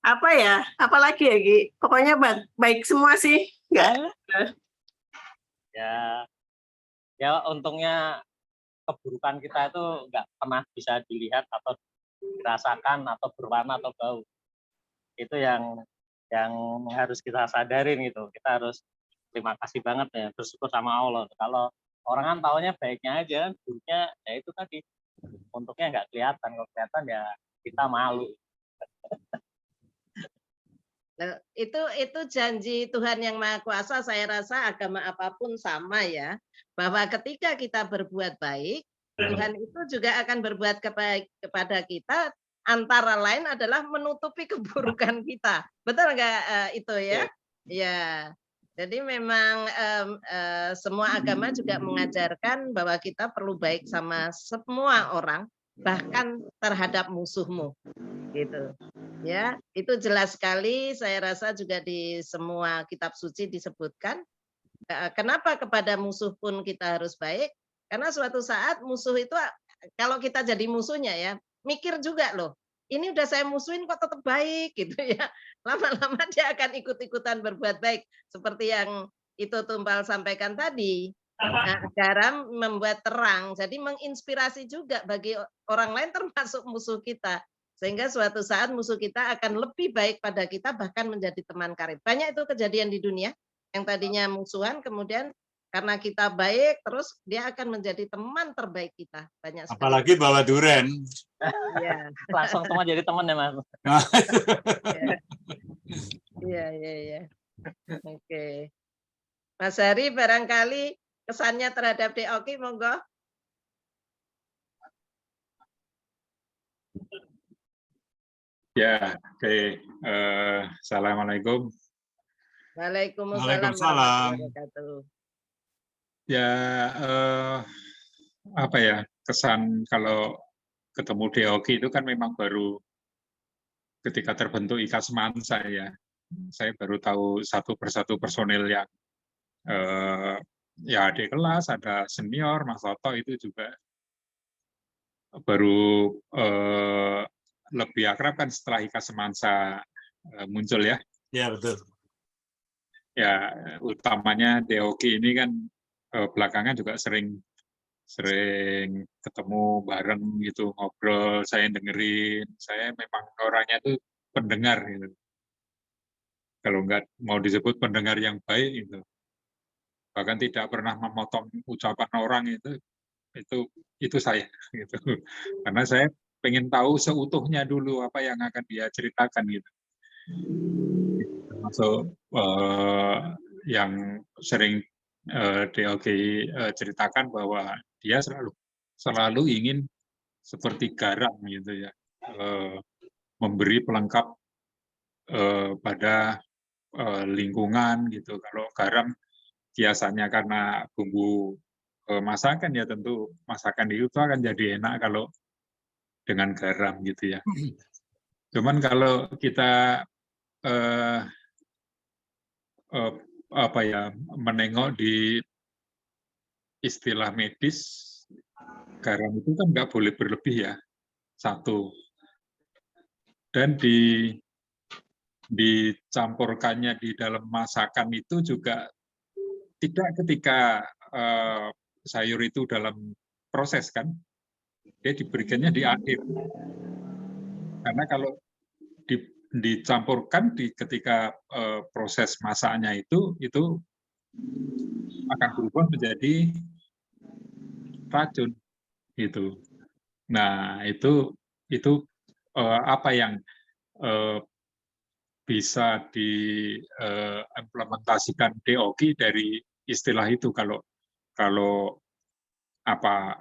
S5: Apa ya? Apalagi ya, Ki? Pokoknya baik semua sih. Enggak.
S3: Ya untungnya keburukan kita itu nggak pernah bisa dilihat atau dirasakan atau berwarna atau bau. Itu yang harus kita sadarin gitu. Kita harus terima kasih banget ya, bersyukur sama Allah. Kalau orang kan taunya baiknya aja, buruknya ya itu tadi. Untuknya nggak kelihatan, kalau kelihatan ya kita malu.
S2: Nah, itu janji Tuhan yang Maha Kuasa, saya rasa agama apapun sama ya, bahwa ketika kita berbuat baik, Tuhan itu juga akan berbuat kepada kita, antara lain adalah menutupi keburukan kita. Betul nggak itu ya? Ya. Jadi memang semua agama juga mengajarkan bahwa kita perlu baik sama semua orang, bahkan terhadap musuhmu, gitu. Ya, itu jelas sekali. Saya rasa juga di semua kitab suci disebutkan. Kenapa kepada musuh pun kita harus baik? Karena suatu saat musuh itu kalau kita jadi musuhnya ya, mikir juga loh. Ini udah saya musuhin kok tetap baik gitu ya. Lama-lama dia akan ikut-ikutan berbuat baik seperti yang itu Tumpal sampaikan tadi. Nah, garam membuat terang, jadi menginspirasi juga bagi orang lain termasuk musuh kita. Sehingga suatu saat musuh kita akan lebih baik pada kita bahkan menjadi teman karib. Banyak itu kejadian di dunia yang tadinya musuhan kemudian karena kita baik terus dia akan menjadi teman terbaik kita. Banyak sekali.
S1: Apalagi bawa duren.
S2: Iya.
S3: Langsung semua jadi teman ya Mas.
S2: Iya. Oke. Mas Hari barangkali kesannya terhadap DOK monggo.
S6: Ya, oke. Assalamualaikum.
S2: Waalaikumsalam
S1: Waalaikumsalam.
S2: warahmatullahi wabarakatuh.
S6: Ya, apa ya, kesan kalau ketemu DOG itu kan memang baru ketika terbentuk IKA Semansa ya. Saya baru tahu satu persatu personil yang ya adik kelas, ada senior, Mas Toto itu juga baru lebih akrab kan setelah IKA Semansa muncul ya.
S1: Ya, betul.
S6: Ya, utamanya DOG ini kan belakangan juga sering ketemu bareng gitu, ngobrol, saya dengerin, saya memang orangnya tuh pendengar gitu. Kalau nggak mau disebut pendengar yang baik itu, bahkan tidak pernah memotong ucapan orang itu saya gitu. Karena saya pengen tahu seutuhnya dulu apa yang akan dia ceritakan gitu. Termasuk yang sering DOG ceritakan bahwa dia selalu ingin seperti garam gitu ya, memberi pelengkap pada lingkungan gitu. Kalau garam biasanya karena bumbu masakan ya tentu masakan itu akan jadi enak kalau dengan garam gitu ya. Cuman kalau kita menengok di istilah medis, garam itu kan nggak boleh berlebih ya, satu. Dan dicampurkannya di dalam masakan itu juga tidak ketika sayur itu dalam proses kan, dia diberikannya di akhir. Karena kalau dicampurkan ketika proses masaknya itu akan berubah menjadi racun gitu. Nah, itu apa yang bisa diimplementasikan DOG dari istilah itu kalau apa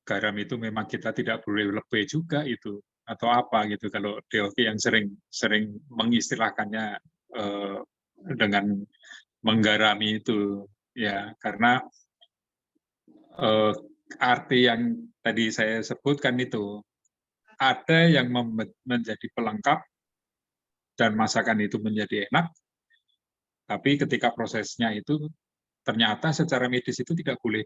S6: garam itu memang kita tidak boleh lebih juga itu atau apa gitu kalau DOG yang sering mengistilahkannya dengan menggarami itu ya karena arti yang tadi saya sebutkan itu ada yang menjadi pelengkap dan masakan itu menjadi enak, tapi ketika prosesnya itu ternyata secara medis itu tidak boleh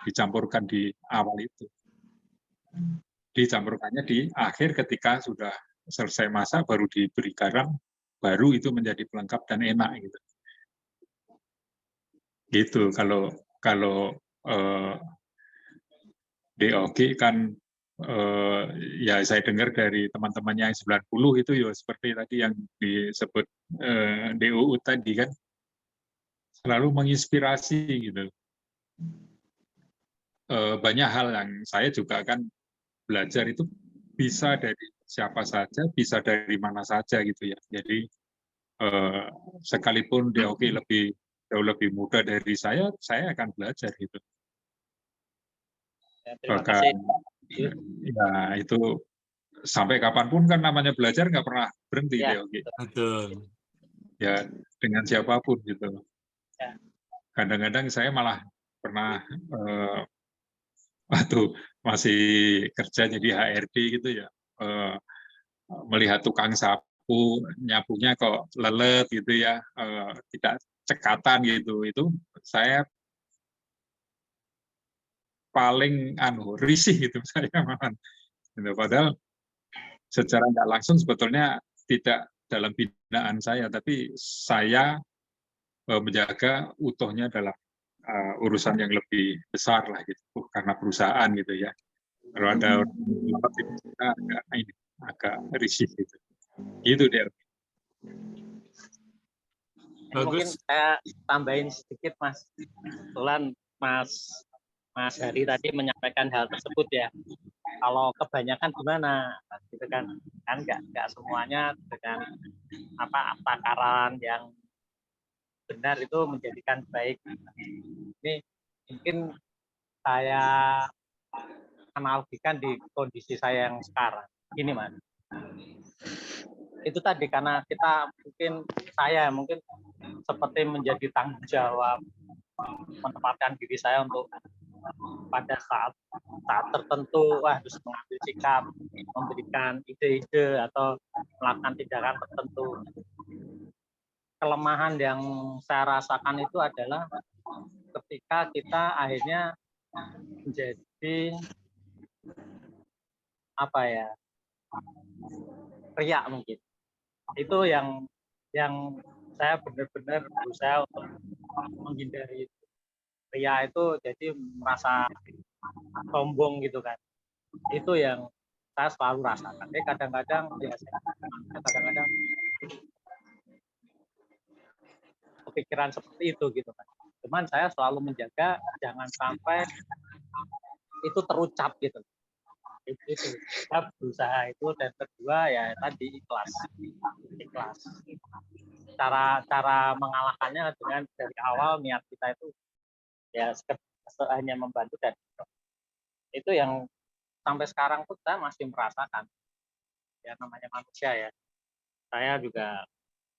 S6: dicampurkan di awal itu. Dicampurkannya di akhir ketika sudah selesai masak baru diberi garam, baru itu menjadi pelengkap dan enak gitu. Gitu kalau DOG kan ya saya dengar dari teman-temannya yang 90 itu ya seperti tadi yang disebut DUU tadi kan selalu menginspirasi gitu. Banyak hal yang saya juga kan belajar itu bisa dari siapa saja, bisa dari mana saja gitu ya. Jadi sekalipun DOG jauh lebih muda dari saya akan belajar gitu.
S3: Ya, terima
S6: Bahkan
S3: kasih.
S6: ya itu sampai kapanpun kan namanya belajar nggak pernah berhenti
S3: Ya,
S6: DOG.
S1: Betul.
S6: ya dengan siapapun gitu.
S3: Ya.
S6: Kadang-kadang saya malah pernah waktu masih kerja jadi HRD gitu ya, melihat tukang sapu nyapunya kok lelet gitu ya, tidak cekatan gitu, itu saya paling risih gitu saya malah. Gitu. Padahal secara nggak langsung sebetulnya tidak dalam binaan saya, tapi saya menjaga utuhnya dalam urusan yang lebih besar lah gitu, karena perusahaan gitu ya. Kalau ada agak risih gitu. Gitu deh.
S3: Ini mungkin
S1: Bagus.
S3: saya tambahin sedikit, Mas. Kebetulan Mas Hari tadi menyampaikan hal tersebut ya. Kalau kebanyakan gimana, gitu kan? Kan nggak semuanya dengan takaran yang benar itu menjadikan baik. Ini mungkin saya analogikan di kondisi saya yang sekarang. Ini, Mas. Itu tadi karena kita mungkin seperti menjadi tanggung jawab menempatkan diri saya untuk pada saat tertentu harus mengambil sikap, memberikan ide-ide atau melakukan tindakan tertentu. Kelemahan yang saya rasakan itu adalah ketika kita akhirnya menjadi riak mungkin. Itu yang saya benar-benar berusaha untuk menghindari. Ria itu jadi merasa sombong gitu kan. Itu yang saya selalu rasakan. Kadang-kadang kepikiran seperti itu gitu kan. Cuman saya selalu menjaga jangan sampai itu terucap gitu. Itu saya berusaha itu, dan kedua ya tadi ikhlas. Cara mengalahkannya dengan dari awal niat kita itu ya hanya membantu, dan itu yang sampai sekarang pun saya masih merasakan. Ya namanya manusia ya. Saya juga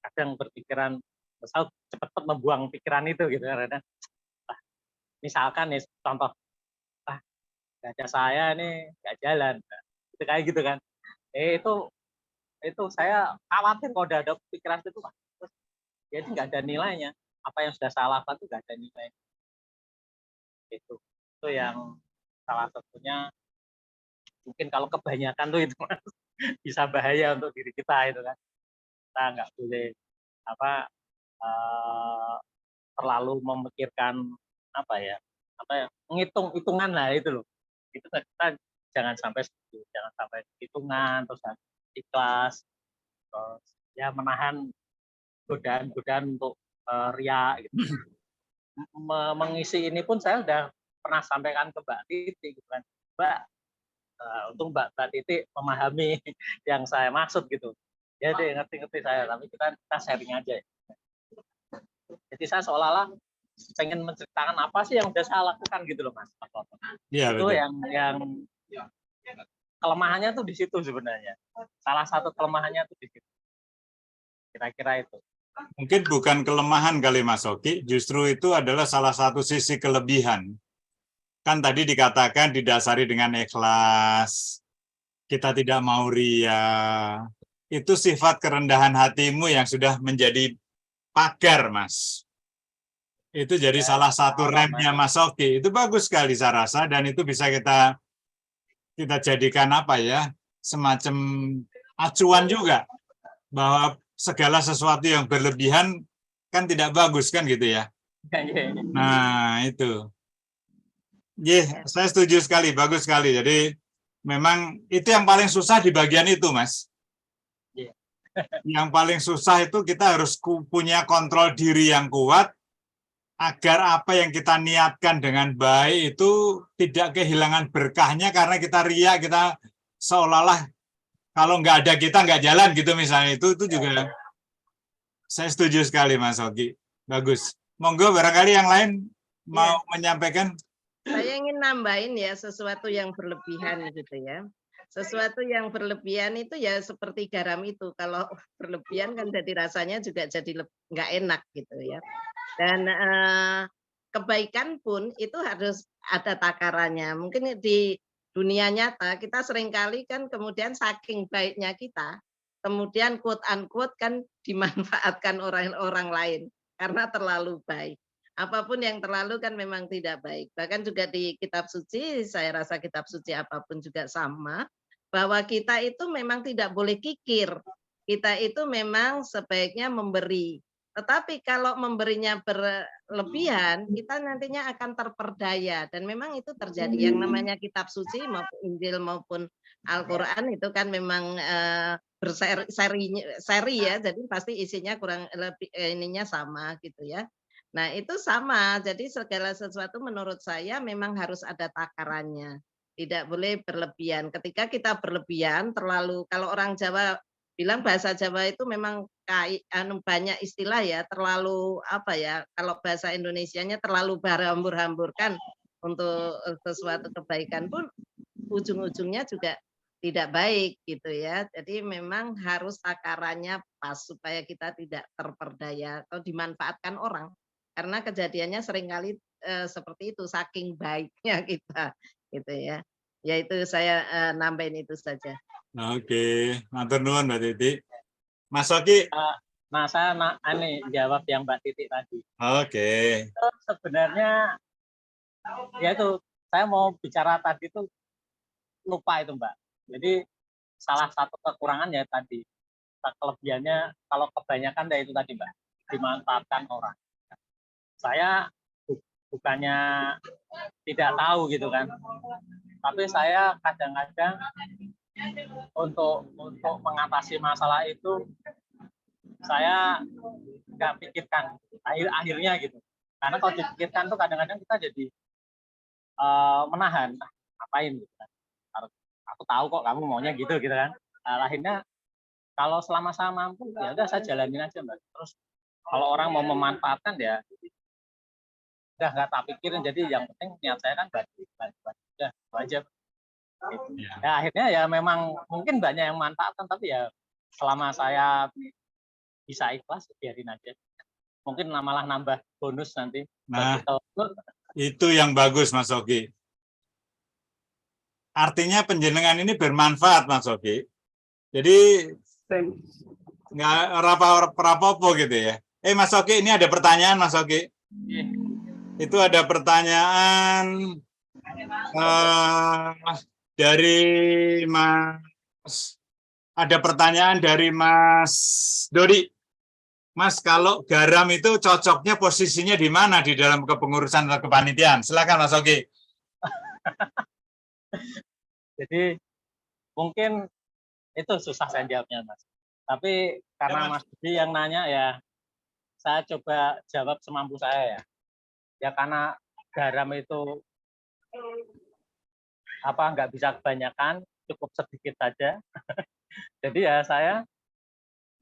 S3: kadang berpikiran, saya cepat membuang pikiran itu gitu karena misalkan nih contoh, gajah saya nih nggak jalan, itu kayak gitu kan. Itu saya khawatir kalau ada pikiran itu, jadi nggak ada nilainya. Apa yang sudah saya lakukan itu nggak ada nilainya. Itu yang salah satunya mungkin kalau kebanyakan tuh itu bisa bahaya untuk diri kita itu kan. Kita nggak boleh terlalu memikirkan hitungan lah itu loh. Itu kita jangan sampai hitungan, terus ikhlas, terus ya menahan godaan untuk ria gitu. Mengisi ini pun saya sudah pernah sampaikan ke Mbak Titi gitu kan. Mbak, untung Mbak Titi memahami yang saya maksud gitu. Ya deh, ngerti saya, tapi kita sharing aja. Jadi saya seolah-olah pengen menceritakan apa sih yang sudah saya lakukan gitu loh, Mas.
S1: Ya,
S3: itu
S1: betul.
S3: yang kelemahannya tuh di situ sebenarnya. Salah satu kelemahannya tuh di situ. Kira-kira itu.
S1: Mungkin bukan kelemahan kali Mas Oki, justru itu adalah salah satu sisi kelebihan. Kan tadi dikatakan didasari dengan ikhlas, kita tidak mau ria. Itu sifat kerendahan hatimu yang sudah menjadi pagar, Mas. Itu jadi salah satu remnya Mas Oki. Itu bagus sekali saya rasa, dan itu bisa kita jadikan semacam acuan juga, bahwa segala sesuatu yang berlebihan kan tidak bagus kan gitu ya. Nah itu. Saya setuju sekali, bagus sekali. Jadi memang itu yang paling susah di bagian itu, Mas. Yang paling susah itu kita harus punya kontrol diri yang kuat, agar apa yang kita niatkan dengan baik itu tidak kehilangan berkahnya karena kita ria, kita seolah-olah kalau nggak ada kita nggak jalan gitu misalnya. Itu juga saya setuju sekali Mas Oki. Bagus. Monggo barangkali yang lain mau menyampaikan.
S2: Saya ingin nambahin ya sesuatu yang berlebihan gitu ya. Sesuatu yang berlebihan itu ya seperti garam itu. Kalau berlebihan kan jadi rasanya juga jadi nggak enak gitu ya. Dan kebaikan pun itu harus ada takarannya. Mungkin di dunia nyata kita seringkali kan kemudian saking baiknya kita, kemudian quote unquote kan dimanfaatkan orang-orang lain karena terlalu baik. Apapun yang terlalu kan memang tidak baik. Bahkan juga di kitab suci, saya rasa kitab suci apapun juga sama, bahwa kita itu memang tidak boleh kikir. Kita itu memang sebaiknya memberi. Tetapi kalau memberinya berlebihan, kita nantinya akan terperdaya. Dan memang itu terjadi. Yang namanya kitab suci maupun Injil maupun Al-Quran itu kan memang berseri ya. Jadi pasti isinya kurang lebih ininya sama gitu ya. Nah itu sama. Jadi segala sesuatu menurut saya memang harus ada takarannya. Tidak boleh berlebihan. Ketika kita berlebihan terlalu, kalau orang Jawa bilang bahasa Jawa itu memang banyak istilah ya, terlalu apa ya, kalau bahasa Indonesianya terlalu berhambur-hamburkan untuk sesuatu kebaikan pun ujung-ujungnya juga tidak baik gitu ya. Jadi memang harus takarannya pas supaya kita tidak terperdaya atau dimanfaatkan orang. Karena kejadiannya seringkali seperti itu, saking baiknya kita gitu ya. Ya itu saya nambahin itu saja.
S1: Oke, matur nuwun Mbak Titi. Mas Oki.
S3: Nah, saya jawab yang Mbak Titi tadi.
S1: Oke.
S3: Itu sebenarnya ya itu saya mau bicara tadi itu lupa itu Mbak. Jadi salah satu kekurangannya tadi, kelebihannya kalau kebanyakan dari itu tadi Mbak, dimanfaatkan orang. Saya bukannya tidak tahu gitu kan, tapi saya kadang-kadang untuk mengatasi masalah itu saya nggak pikirkan akhirnya gitu. Karena kalau dipikirkan tuh kadang-kadang kita jadi menahan, ngapain gitu kan. Aku tahu kok kamu maunya gitu kan. Akhirnya kalau selama saya mampu ya udah saya jalanin aja Mbak. Terus kalau orang mau memanfaatkan ya udah nggak tak pikirin. Jadi yang penting niat saya kan bantu udah itu aja. Ya akhirnya ya memang mungkin banyak yang manfaatkan, tapi ya selama saya bisa ikhlas biarin aja. Mungkin malah nambah bonus nanti.
S1: Nah, itu yang bagus Mas Oki. Artinya penjenengan ini bermanfaat Mas Oki. Jadi nggak rapopo gitu ya. Mas Oki, ini ada pertanyaan Mas Oki. Itu ada pertanyaan dari Mas. Ada pertanyaan dari Mas Dodi. Mas, kalau garam itu cocoknya posisinya di mana di dalam kepengurusan atau kepanitiaan? Silakan Mas Oki.
S3: Jadi mungkin itu susah saya jawabnya Mas. Tapi karena Mas Dodi yang nanya ya, saya coba jawab semampu saya ya. Ya karena garam itu nggak bisa kebanyakan, cukup sedikit saja. Jadi ya saya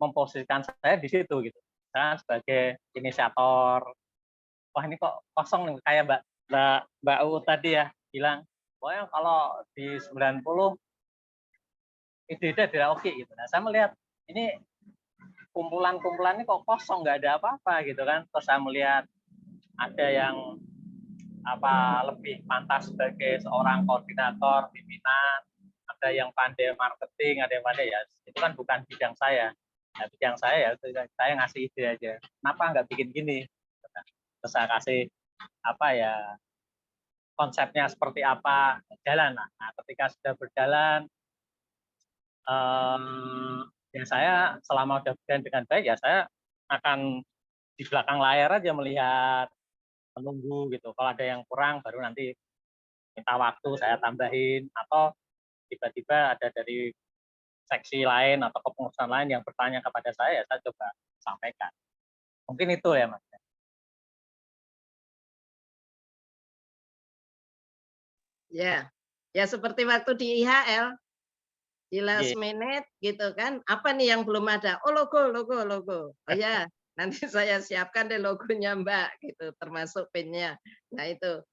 S3: memposisikan saya di situ gitu. Saya sebagai inisiator. Wah ini kok kosong nih kayak Mbak U tadi ya bilang, pokoknya kalau di 90 ide-ide tidak oke gitu. Nah saya melihat ini kumpulan-kumpulan ini kok kosong, nggak ada apa-apa gitu kan. Terus saya melihat ada yang lebih pantas sebagai seorang koordinator pimpinan, ada yang pandai marketing, ada yang pandai ya itu kan bukan bidang saya. Nah, bidang saya ya saya ngasih ide aja. Kenapa nggak bikin gini? Terus saya kasih konsepnya seperti apa, jalan. Nah, ketika sudah berjalan, ya saya selama udah berjalan dengan baik ya saya akan di belakang layar aja melihat, menunggu gitu. Kalau ada yang kurang baru nanti minta waktu saya tambahin, atau tiba-tiba ada dari seksi lain atau kepengurusan lain yang bertanya kepada saya coba sampaikan. Mungkin itu ya Mas.
S2: Ya seperti waktu di IHL, di last minute gitu kan, apa nih yang belum ada? Oh logo. Oh ya, nanti saya siapkan deh logonya Mbak gitu, termasuk pinnya. Nah itu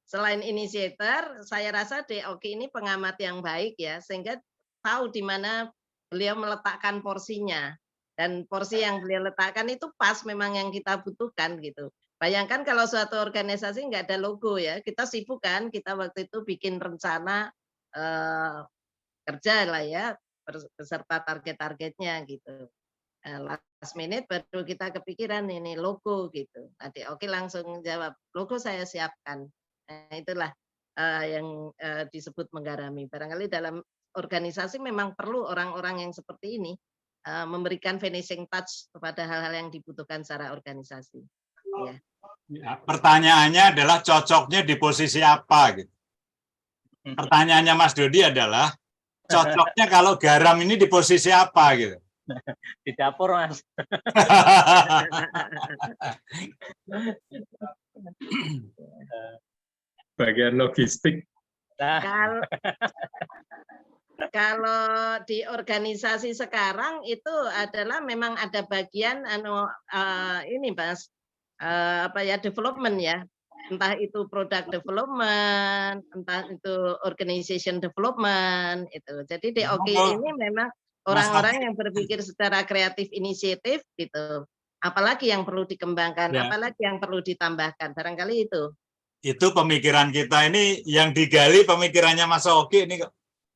S2: selain inisiator, saya rasa Oki ini pengamat yang baik ya, sehingga tahu di mana beliau meletakkan porsinya. Dan porsi yang beliau letakkan itu pas memang yang kita butuhkan gitu. Bayangkan kalau suatu organisasi nggak ada logo ya, kita sibuk kan, kita waktu itu bikin rencana kerja lah ya, beserta target-targetnya gitu. Last minute baru kita kepikiran ini logo gitu. Nanti Oki langsung jawab, logo saya siapkan. Nah, itulah yang disebut menggarami. Barangkali dalam organisasi memang perlu orang-orang yang seperti ini memberikan finishing touch kepada hal-hal yang dibutuhkan secara organisasi. Ya.
S1: Ya, pertanyaannya adalah cocoknya di posisi apa gitu. Pertanyaannya Mas Dodi adalah cocoknya kalau garam ini di posisi apa gitu.
S3: Di dapur, Mas.
S6: Bagian logistik.
S3: Nah,
S2: Kalau di organisasi sekarang itu adalah memang ada bagian ini Mas development ya, entah itu product development, entah itu organization development itu. Jadi DOK ini memang orang-orang yang berpikir secara kreatif inisiatif gitu. Apalagi yang perlu dikembangkan, apalagi yang perlu ditambahkan, barangkali itu.
S1: Itu pemikiran kita ini yang digali pemikirannya Mas Oki ini kok.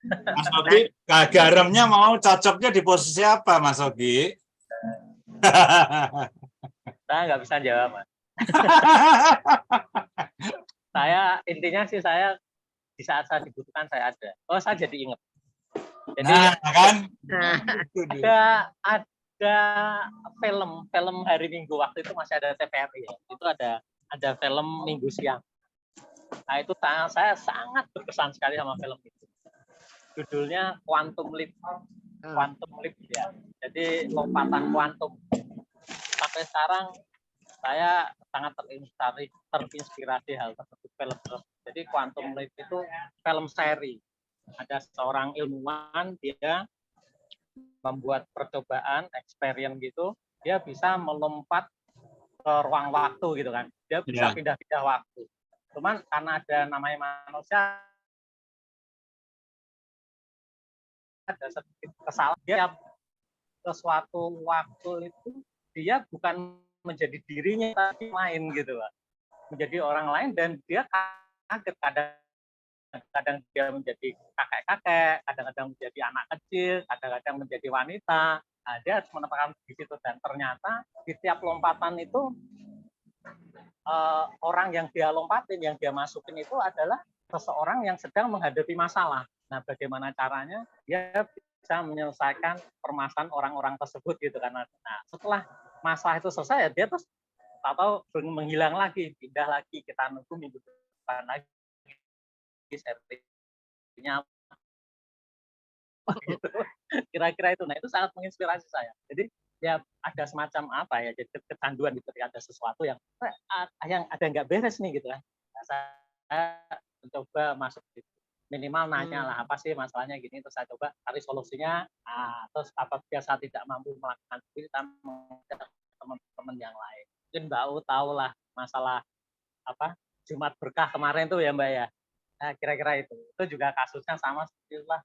S1: Mas Oki, garamnya mau cocoknya di posisi apa, Mas Oki?
S3: Saya nggak bisa jawab, Mas. Saya intinya sih saya di saat saya dibutuhkan saya ada. Oh, saya jadi ingat. Jadi
S1: kan?
S3: Ada film hari Minggu waktu itu masih ada TVRI ya. Itu ada film Minggu siang. Nah itu saya sangat berkesan sekali sama film itu. Judulnya Quantum Leap. Quantum Leap ya. Jadi lompatan kuantum. Sampai sekarang saya sangat terinspirasi hal tersebut film. Jadi Quantum Leap itu film seri. Ada seorang ilmuwan, dia membuat percobaan, experience gitu, dia bisa melompat ke ruang waktu gitu kan. Dia bisa pindah-pindah waktu. Cuman karena ada namanya manusia, ada sedikit kesalahan, dia ke suatu waktu itu dia bukan menjadi dirinya tapi lain gitu Pak. Menjadi orang lain dan dia kaget, kadang dia menjadi kakek-kakek, kadang-kadang menjadi anak kecil, kadang-kadang menjadi wanita. Nah, dia harus menempatkan di situ dan ternyata di tiap lompatan itu orang yang dia lompatin, yang dia masukin itu adalah seseorang yang sedang menghadapi masalah. Nah, bagaimana caranya dia bisa menyelesaikan permasalahan orang-orang tersebut gitu kan. Nah, setelah masalah itu selesai ya dia terus atau menghilang lagi, pindah lagi, kita nunggu minggu depan lagi sertinya gitu. Kira-kira itu. Nah, itu sangat menginspirasi saya. Jadi ya ada semacam apa ya, jadi kecanduan gitu ketika ada sesuatu yang ada nggak beres nih gitu kan. Nah, saya mencoba masuk gitu. Minimal nanya lah apa sih masalahnya gini, terus saya coba cari solusinya. Terus apabila saya tidak mampu melakukan itu, kita mengajak teman-teman yang lain. Mungkin Mbak U tahu lah masalah apa Jumat Berkah kemarin tuh ya Mbak ya. Nah, kira-kira itu juga kasusnya sama seperti itulah.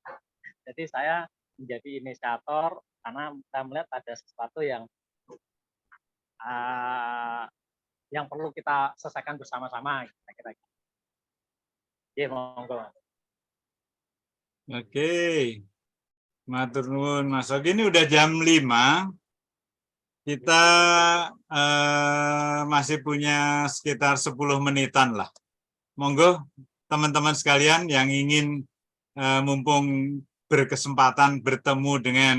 S3: Jadi saya menjadi inisiator karena saya melihat ada sesuatu yang perlu kita selesaikan bersama-sama. Kira-kira. Ya, monggo.
S1: Oke, matur nuwun Mas Oki, ini udah jam 5. Kita masih punya sekitar 10 menitan lah. Monggo teman-teman sekalian yang ingin mumpung berkesempatan bertemu dengan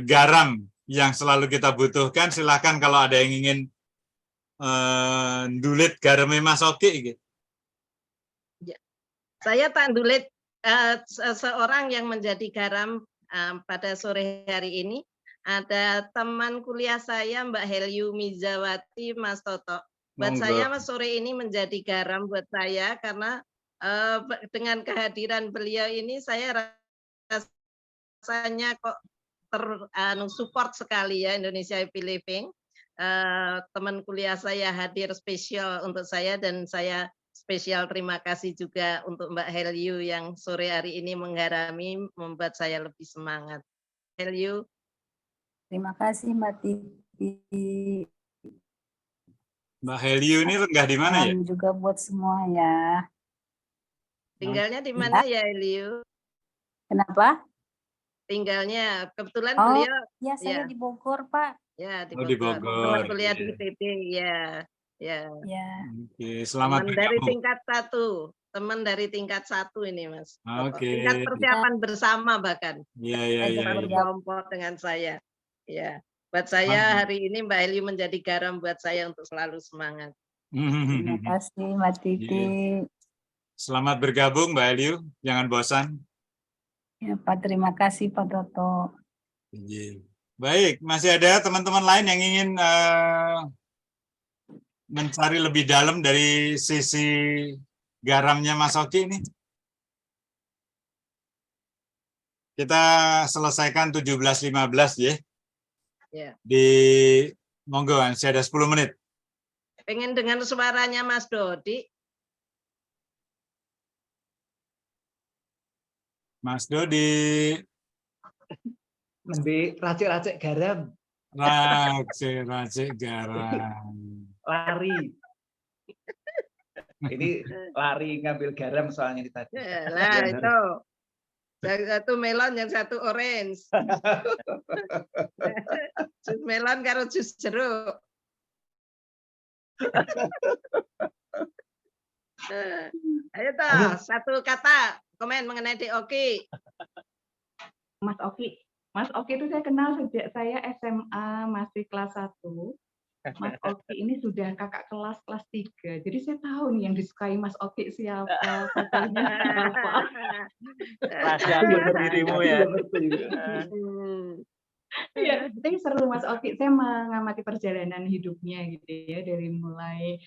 S1: garam yang selalu kita butuhkan, silakan kalau ada yang ingin ndulit garamnya Mas Oki gitu.
S2: Saya tandulit seorang yang menjadi garam pada sore hari ini. Ada teman kuliah saya Mbak Helyu Mizawati, Mas Toto. Buat saya Mas sore ini menjadi garam buat saya karena dengan kehadiran beliau ini saya rasanya kok support sekali ya Indonesia Happy Living. teman kuliah saya hadir spesial untuk saya, dan saya spesial terima kasih juga untuk Mbak Helyu yang sore hari ini menggarami, membuat saya lebih semangat. Helyu.
S7: Terima kasih Mbak Titi.
S1: Mbak Helyu ini renggah di mana ya?
S7: Salam juga buat semua ya.
S2: Tinggalnya di mana ya Helyu?
S7: Kenapa?
S2: Tinggalnya kebetulan
S7: Oh,
S2: beliau
S7: ya saya
S2: ya.
S7: di Bogor, Pak.
S2: Ya di
S1: Oh, di
S2: Bogor.
S1: Bogor,
S2: Teman kuliah
S1: iya.
S2: di ITB, ya. Ya.
S7: Ya.
S1: Oke, selamat
S2: Teman dari
S1: bergabung.
S2: tingkat 1. Teman dari tingkat 1 ini, Mas. Toto.
S1: Oke.
S2: Tingkat persiapan bersama bahkan.
S1: Iya, iya, iya.
S7: Ada
S2: Satu
S1: iya.
S2: kelompok dengan saya. Ya. Buat saya hari ini Mbak Helyu menjadi garam buat saya untuk selalu semangat.
S7: Terima kasih Mbak Titi.
S1: Selamat bergabung Mbak Helyu, jangan bosan.
S7: Ya Pak, terima kasih Pak Toto.
S1: Iya. Baik, masih ada teman-teman lain yang ingin mencari lebih dalam dari sisi garamnya Mas Oki ini? Kita selesaikan 17.15 ya.
S2: Ya.
S1: Di monggo, masih ada 10 menit.
S2: Pengen dengar suaranya Mas Dodi.
S1: Mas Dodi.
S8: Nembe racik-racik garam,
S1: Racik garam.
S8: lari. Ini lari ngambil garam soalnya di tadi.
S2: Lah itu. Yang satu melon, yang satu orange. Jus melon karo jus jeruk. Ayo toh, satu kata komen mengenai Oki.
S9: Mas Oki itu saya kenal sejak saya SMA masih kelas 1. Mas Oki ini sudah kakak kelas 3. Jadi saya tahu nih yang disukai Mas Oki siapa, katanya siapa.
S3: Rahasia dirimu ya.
S9: Iya, tapi seru Mas Oki. Saya mengamati perjalanan hidupnya gitu ya, dari mulai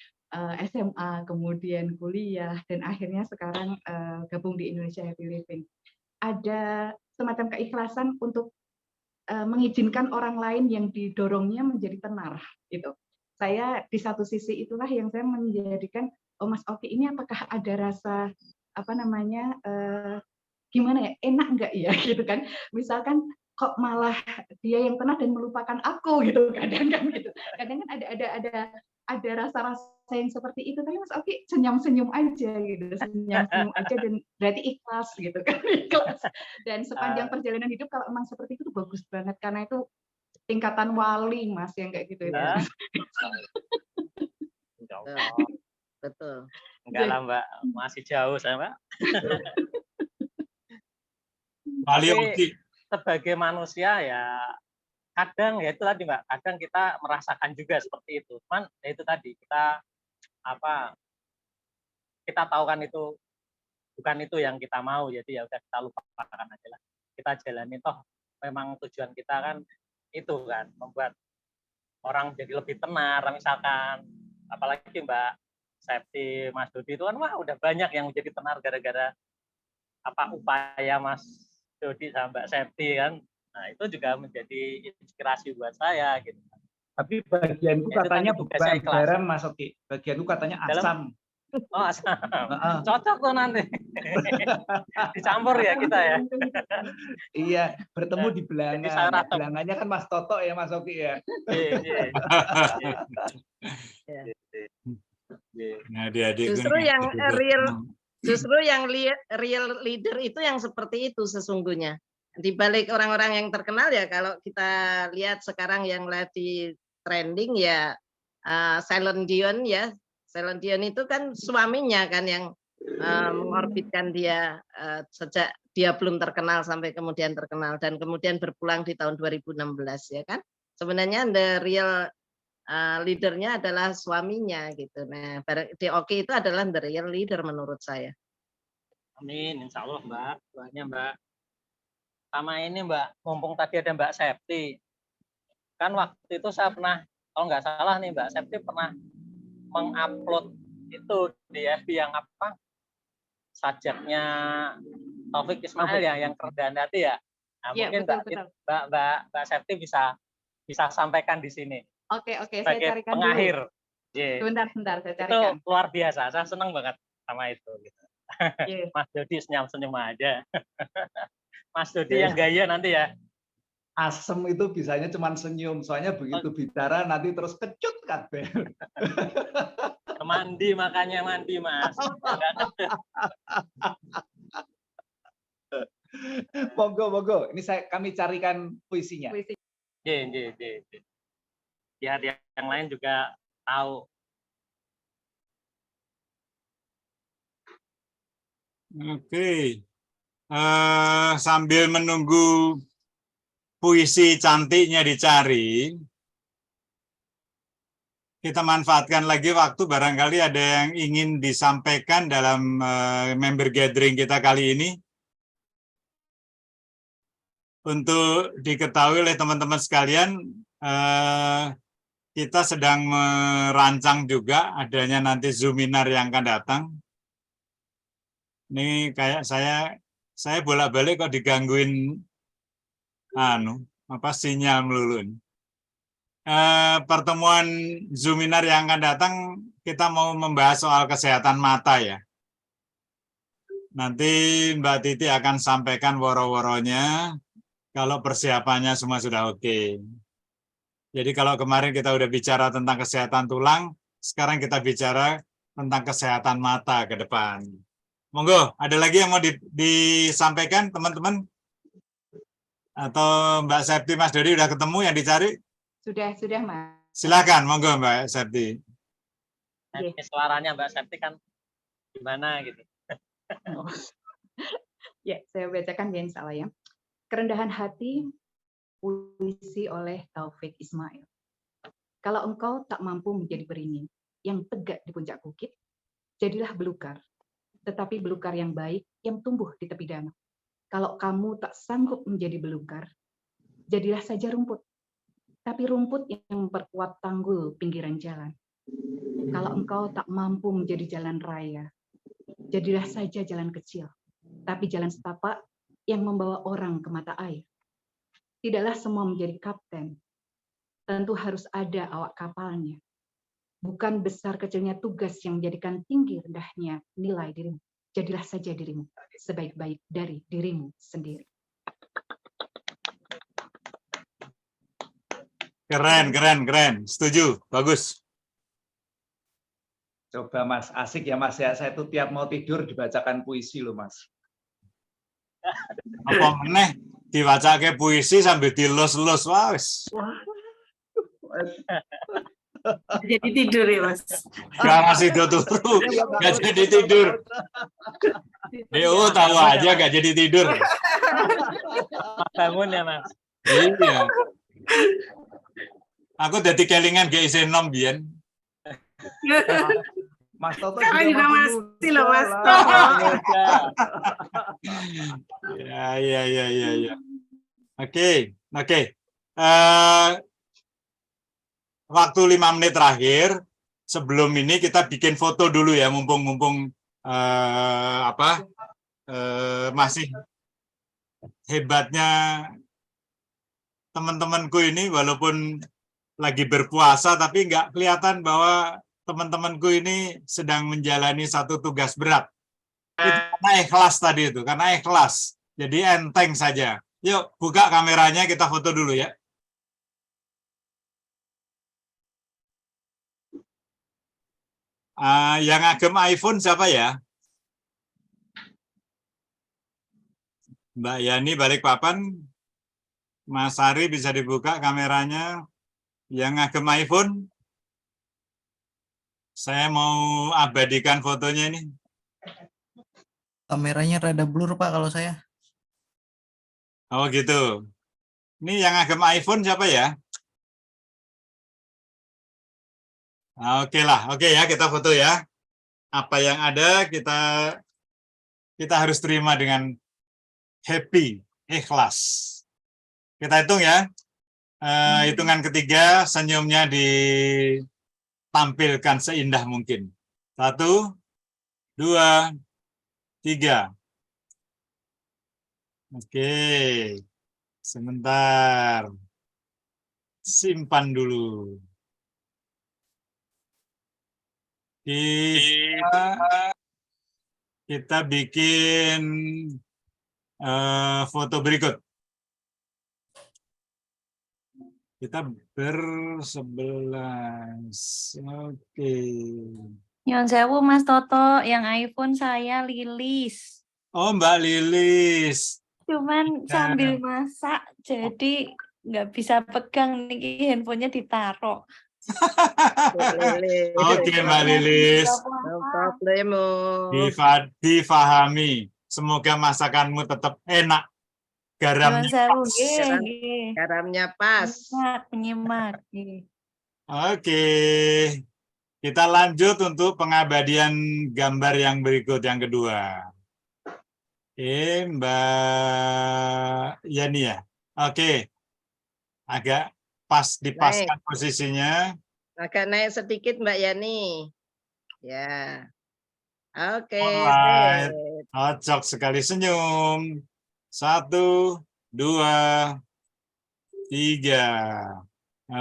S9: SMA, kemudian kuliah, dan akhirnya sekarang gabung di Indonesia Happy Living. Ada semacam keikhlasan untuk mengizinkan orang lain yang didorongnya menjadi tenar gitu. Saya di satu sisi itulah yang saya menjadikan, oh Mas Oki ini apakah ada rasa apa namanya gimana ya, enak enggak ya gitu kan, misalkan kok malah dia yang tenar dan melupakan aku gitu, kadang kan gitu, kadang kan ada rasa-rasa yang seperti itu, tapi Mas Oki senyum-senyum aja gitu, senyum-senyum aja, dan berarti ikhlas gitu kan, ikhlas. Dan sepanjang perjalanan hidup kalau emang seperti itu tuh bagus banget, karena itu tingkatan wali Mas yang kayak gitu itu.
S2: Betul.
S3: Enggak lah Mbak, masih jauh saya Mbak.
S1: Wali Oki.
S3: Sebagai manusia ya kadang ya itu tadi Mbak, kadang kita merasakan juga seperti itu. Cuman ya itu tadi kita kita tahu kan itu bukan itu yang kita mau, jadi ya udah kita lupakan aja lah. Kita jalani, toh memang tujuan kita kan itu kan membuat orang jadi lebih tenar, misalkan apalagi Mbak Septi, Mas Dodi itu kan wah udah banyak yang menjadi tenar gara-gara upaya Mas Dodi sama Mbak Septi kan. Nah, itu juga menjadi inspirasi buat saya gitu.
S8: Tapi bagianku katanya bukan garam Mas Oki, bagianku katanya asam.
S3: Oh, asam. Cocok tuh nanti. Dicampur ya kita ya.
S8: Iya, bertemu di Belangan. Belangannya kan Mas Toto ya Mas Oki ya.
S1: Nah, adik-adik
S2: justru yang real leader itu yang seperti itu sesungguhnya. Di balik orang-orang yang terkenal ya, kalau kita lihat sekarang yang lagi trending ya Celine Dion ya. Celine Dion itu kan suaminya kan yang mengorbitkan dia sejak dia belum terkenal sampai kemudian terkenal, dan kemudian berpulang di tahun 2016 ya kan. Sebenarnya the real leadernya adalah suaminya gitu. Nah, Oki itu adalah the real leader menurut saya.
S3: Amin, insya Allah Mbak, doanya Mbak. Sama ini Mbak, mumpung tadi ada Mbak Septi, kan waktu itu saya pernah, kalau nggak salah nih Mbak Septi pernah mengupload itu di FB yang sajaknya Taufik Ismail ya, yang kerendahan hati ya. Nah, ya, mungkin betul. Mbak Septi bisa sampaikan di sini.
S9: Oke, saya
S3: sebagai
S9: carikan
S3: pengakhir.
S9: dulu.
S3: Ye.
S9: Sebentar, saya
S3: Itu
S9: carikan.
S3: luar biasa, saya senang banget sama itu. Gitu.
S9: Iya.
S3: Mas Dodi senyum-senyum aja. Mas Dodi
S8: Oke.
S3: yang gaya nanti ya.
S8: Asem itu bisanya cuma senyum, soalnya begitu bicara nanti terus kecut kabeh.
S3: Mandi makanya mandi Mas. Enggak kecut.
S8: Monggo. Ini kami carikan puisinya.
S3: Ye. Biar yang lain juga tahu.
S1: Oke. Sambil menunggu puisi cantiknya dicari, kita manfaatkan lagi waktu barangkali ada yang ingin disampaikan dalam member gathering kita kali ini. Untuk diketahui oleh teman-teman sekalian, kita sedang merancang juga adanya nanti Zoominar yang akan datang. Ini kayak saya bolak-balik kok digangguin sinyal melulu. Pertemuan Zoominar yang akan datang kita mau membahas soal kesehatan mata ya. Nanti Mbak Titi akan sampaikan woro-woronya kalau persiapannya semua sudah oke. Jadi kalau kemarin kita udah bicara tentang kesehatan tulang, sekarang kita bicara tentang kesehatan mata ke depan. Monggo, ada lagi yang mau disampaikan teman-teman? Atau Mbak Septi, Mas Dodi udah ketemu yang dicari?
S9: Sudah, Mas.
S1: Silakan, monggo Mbak Septi.
S3: Ini suaranya Mbak Septi kan gimana gitu.
S9: Ya, saya bacakan ya insya Allah ya. Kerendahan hati, puisi oleh Taufik Ismail. Kalau engkau tak mampu menjadi beringin yang tegak di puncak bukit, jadilah belukar. Tetapi belukar yang baik yang tumbuh di tepi danau. Kalau kamu tak sanggup menjadi belukar, jadilah saja rumput. Tapi rumput yang memperkuat tanggul pinggiran jalan. Kalau engkau tak mampu menjadi jalan raya, jadilah saja jalan kecil. Tapi jalan setapak yang membawa orang ke mata air. Tidaklah semua menjadi kapten. Tentu harus ada awak kapalnya. Bukan besar kecilnya tugas yang menjadikan tinggi rendahnya nilai dirimu. Jadilah saja dirimu, sebaik-baik dari dirimu sendiri.
S1: Keren. Setuju, bagus.
S8: Coba Mas, asik ya Mas ya. Saya tuh tiap mau tidur dibacakan puisi loh Mas.
S1: Apa meneh diwacake puisi sambil dilus-lus, wis.
S5: Jadi tidur ya Mas.
S1: Gak ngasih turu, gak jadi tidur. Tahu aja gak jadi tidur.
S3: Bangun ya Mas.
S1: Iya. Aku jadi kelingan gak isi nom biyen.
S8: Mas Toto
S5: Sekarang juga masih loh Mas.
S1: Ya. Oke. Waktu 5 menit terakhir. Sebelum ini kita bikin foto dulu ya, mumpung masih hebatnya teman-temanku ini, walaupun lagi berpuasa tapi nggak kelihatan bahwa teman-temanku ini sedang menjalani satu tugas berat. Itu karena ikhlas tadi itu, karena ikhlas. Jadi enteng saja. Yuk, buka kameranya, kita foto dulu ya. Yang ngagem iPhone siapa ya? Mbak Yani Balikpapan. Mas Ari bisa dibuka kameranya. Yang ngagem iPhone. Saya mau abadikan fotonya ini.
S10: Kameranya rada blur Pak kalau saya.
S1: Oh gitu. Ini yang ngagem iPhone siapa ya? Oke ya, kita foto ya. Apa yang ada kita harus terima dengan happy, ikhlas. Kita hitung ya. Hitungan ketiga, senyumnya ditampilkan seindah mungkin. 1, 2, 3. Oke. Sebentar. Simpan dulu. Kita bikin foto berikut. Kita bersebelas. Oke.
S11: Nyun sewu Mas Toto, yang iPhone saya Lilis.
S1: Oh, Mbak Lilis.
S11: Cuman sambil masak, jadi nggak bisa pegang nih, handphonenya ditaruh.
S1: Oke, Mbak Lilis.
S2: No problemo.
S1: Difahami. Semoga masakanmu tetap enak. Garamnya
S11: sewu,
S1: pas.
S2: Garamnya pas.
S11: Penyimak.
S1: Oke. Kita lanjut untuk pengabadian gambar yang berikut, yang kedua. Mbak Yani ya. Oke. Agak pas dipaskan posisinya.
S2: Agak naik sedikit Mbak Yani. Ya. Oke.
S1: Alright. Cocok sekali, senyum. 1, 2, 3.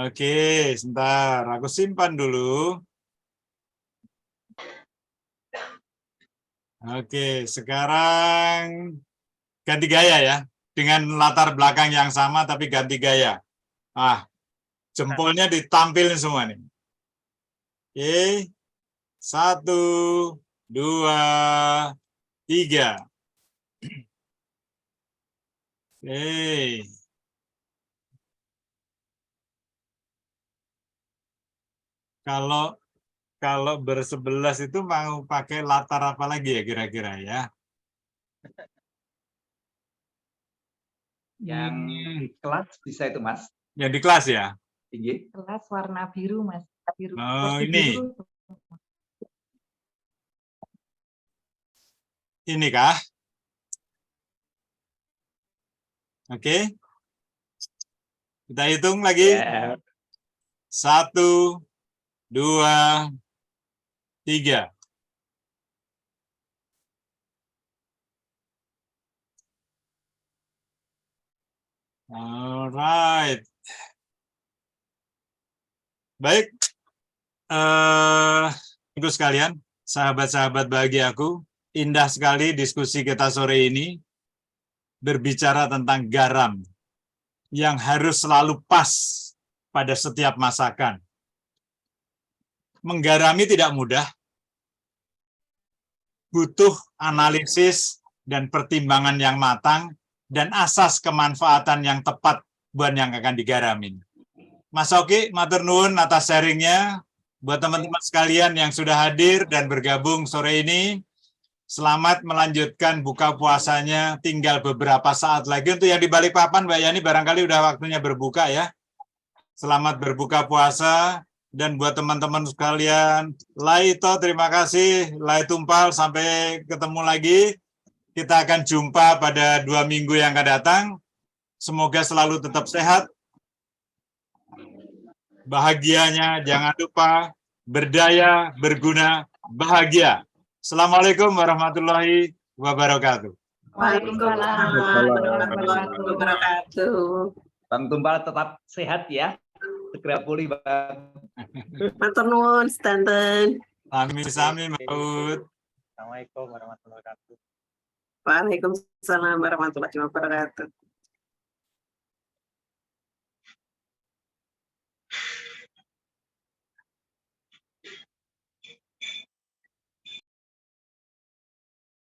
S1: Oke, sebentar. Aku simpan dulu. Oke, sekarang ganti gaya ya. Dengan latar belakang yang sama tapi ganti gaya. Jempolnya ditampilin semua nih. Oke. 1, 2, 3. Oke. Kalau bersebelas itu mau pakai latar apa lagi ya kira-kira ya?
S8: Yang di kelas bisa itu, Mas.
S1: Yang di kelas ya?
S8: Tinggi.
S9: Kelas warna biru, Mas. Biru.
S1: Oh,
S9: Kursi
S1: ini.
S9: biru.
S1: Ini kah? Oke. Kita hitung lagi. 1, 2, 3. Alright. Baik. Ibu sekalian, sahabat-sahabat bahagiaku, indah sekali diskusi kita sore ini berbicara tentang garam yang harus selalu pas pada setiap masakan. Menggarami tidak mudah, butuh analisis dan pertimbangan yang matang dan asas kemanfaatan yang tepat buat yang akan digaramin. Mas Oki, matur nuwun atas sharingnya. Buat teman-teman sekalian yang sudah hadir dan bergabung sore ini, selamat melanjutkan buka puasanya. Tinggal beberapa saat lagi. Untuk yang di Balikpapan, Mbak Yani, barangkali udah waktunya berbuka ya. Selamat berbuka puasa. Dan buat teman-teman sekalian, Laito, terima kasih. Lai Tumpal, sampai ketemu lagi. Kita akan jumpa pada 2 minggu yang akan datang. Semoga selalu tetap sehat. Bahagianya jangan lupa, berdaya, berguna, bahagia. Assalamualaikum warahmatullahi wabarakatuh.
S9: Waalaikumsalam warahmatullahi wabarakatuh.
S8: Bang Tumpal tetap sehat ya. Segera pulih, Bang.
S5: Matur nuwun sedanten.
S1: Sami-sami, Maud.
S3: Assalamualaikum warahmatullahi wabarakatuh.
S5: Waalaikumsalam warahmatullahi wabarakatuh.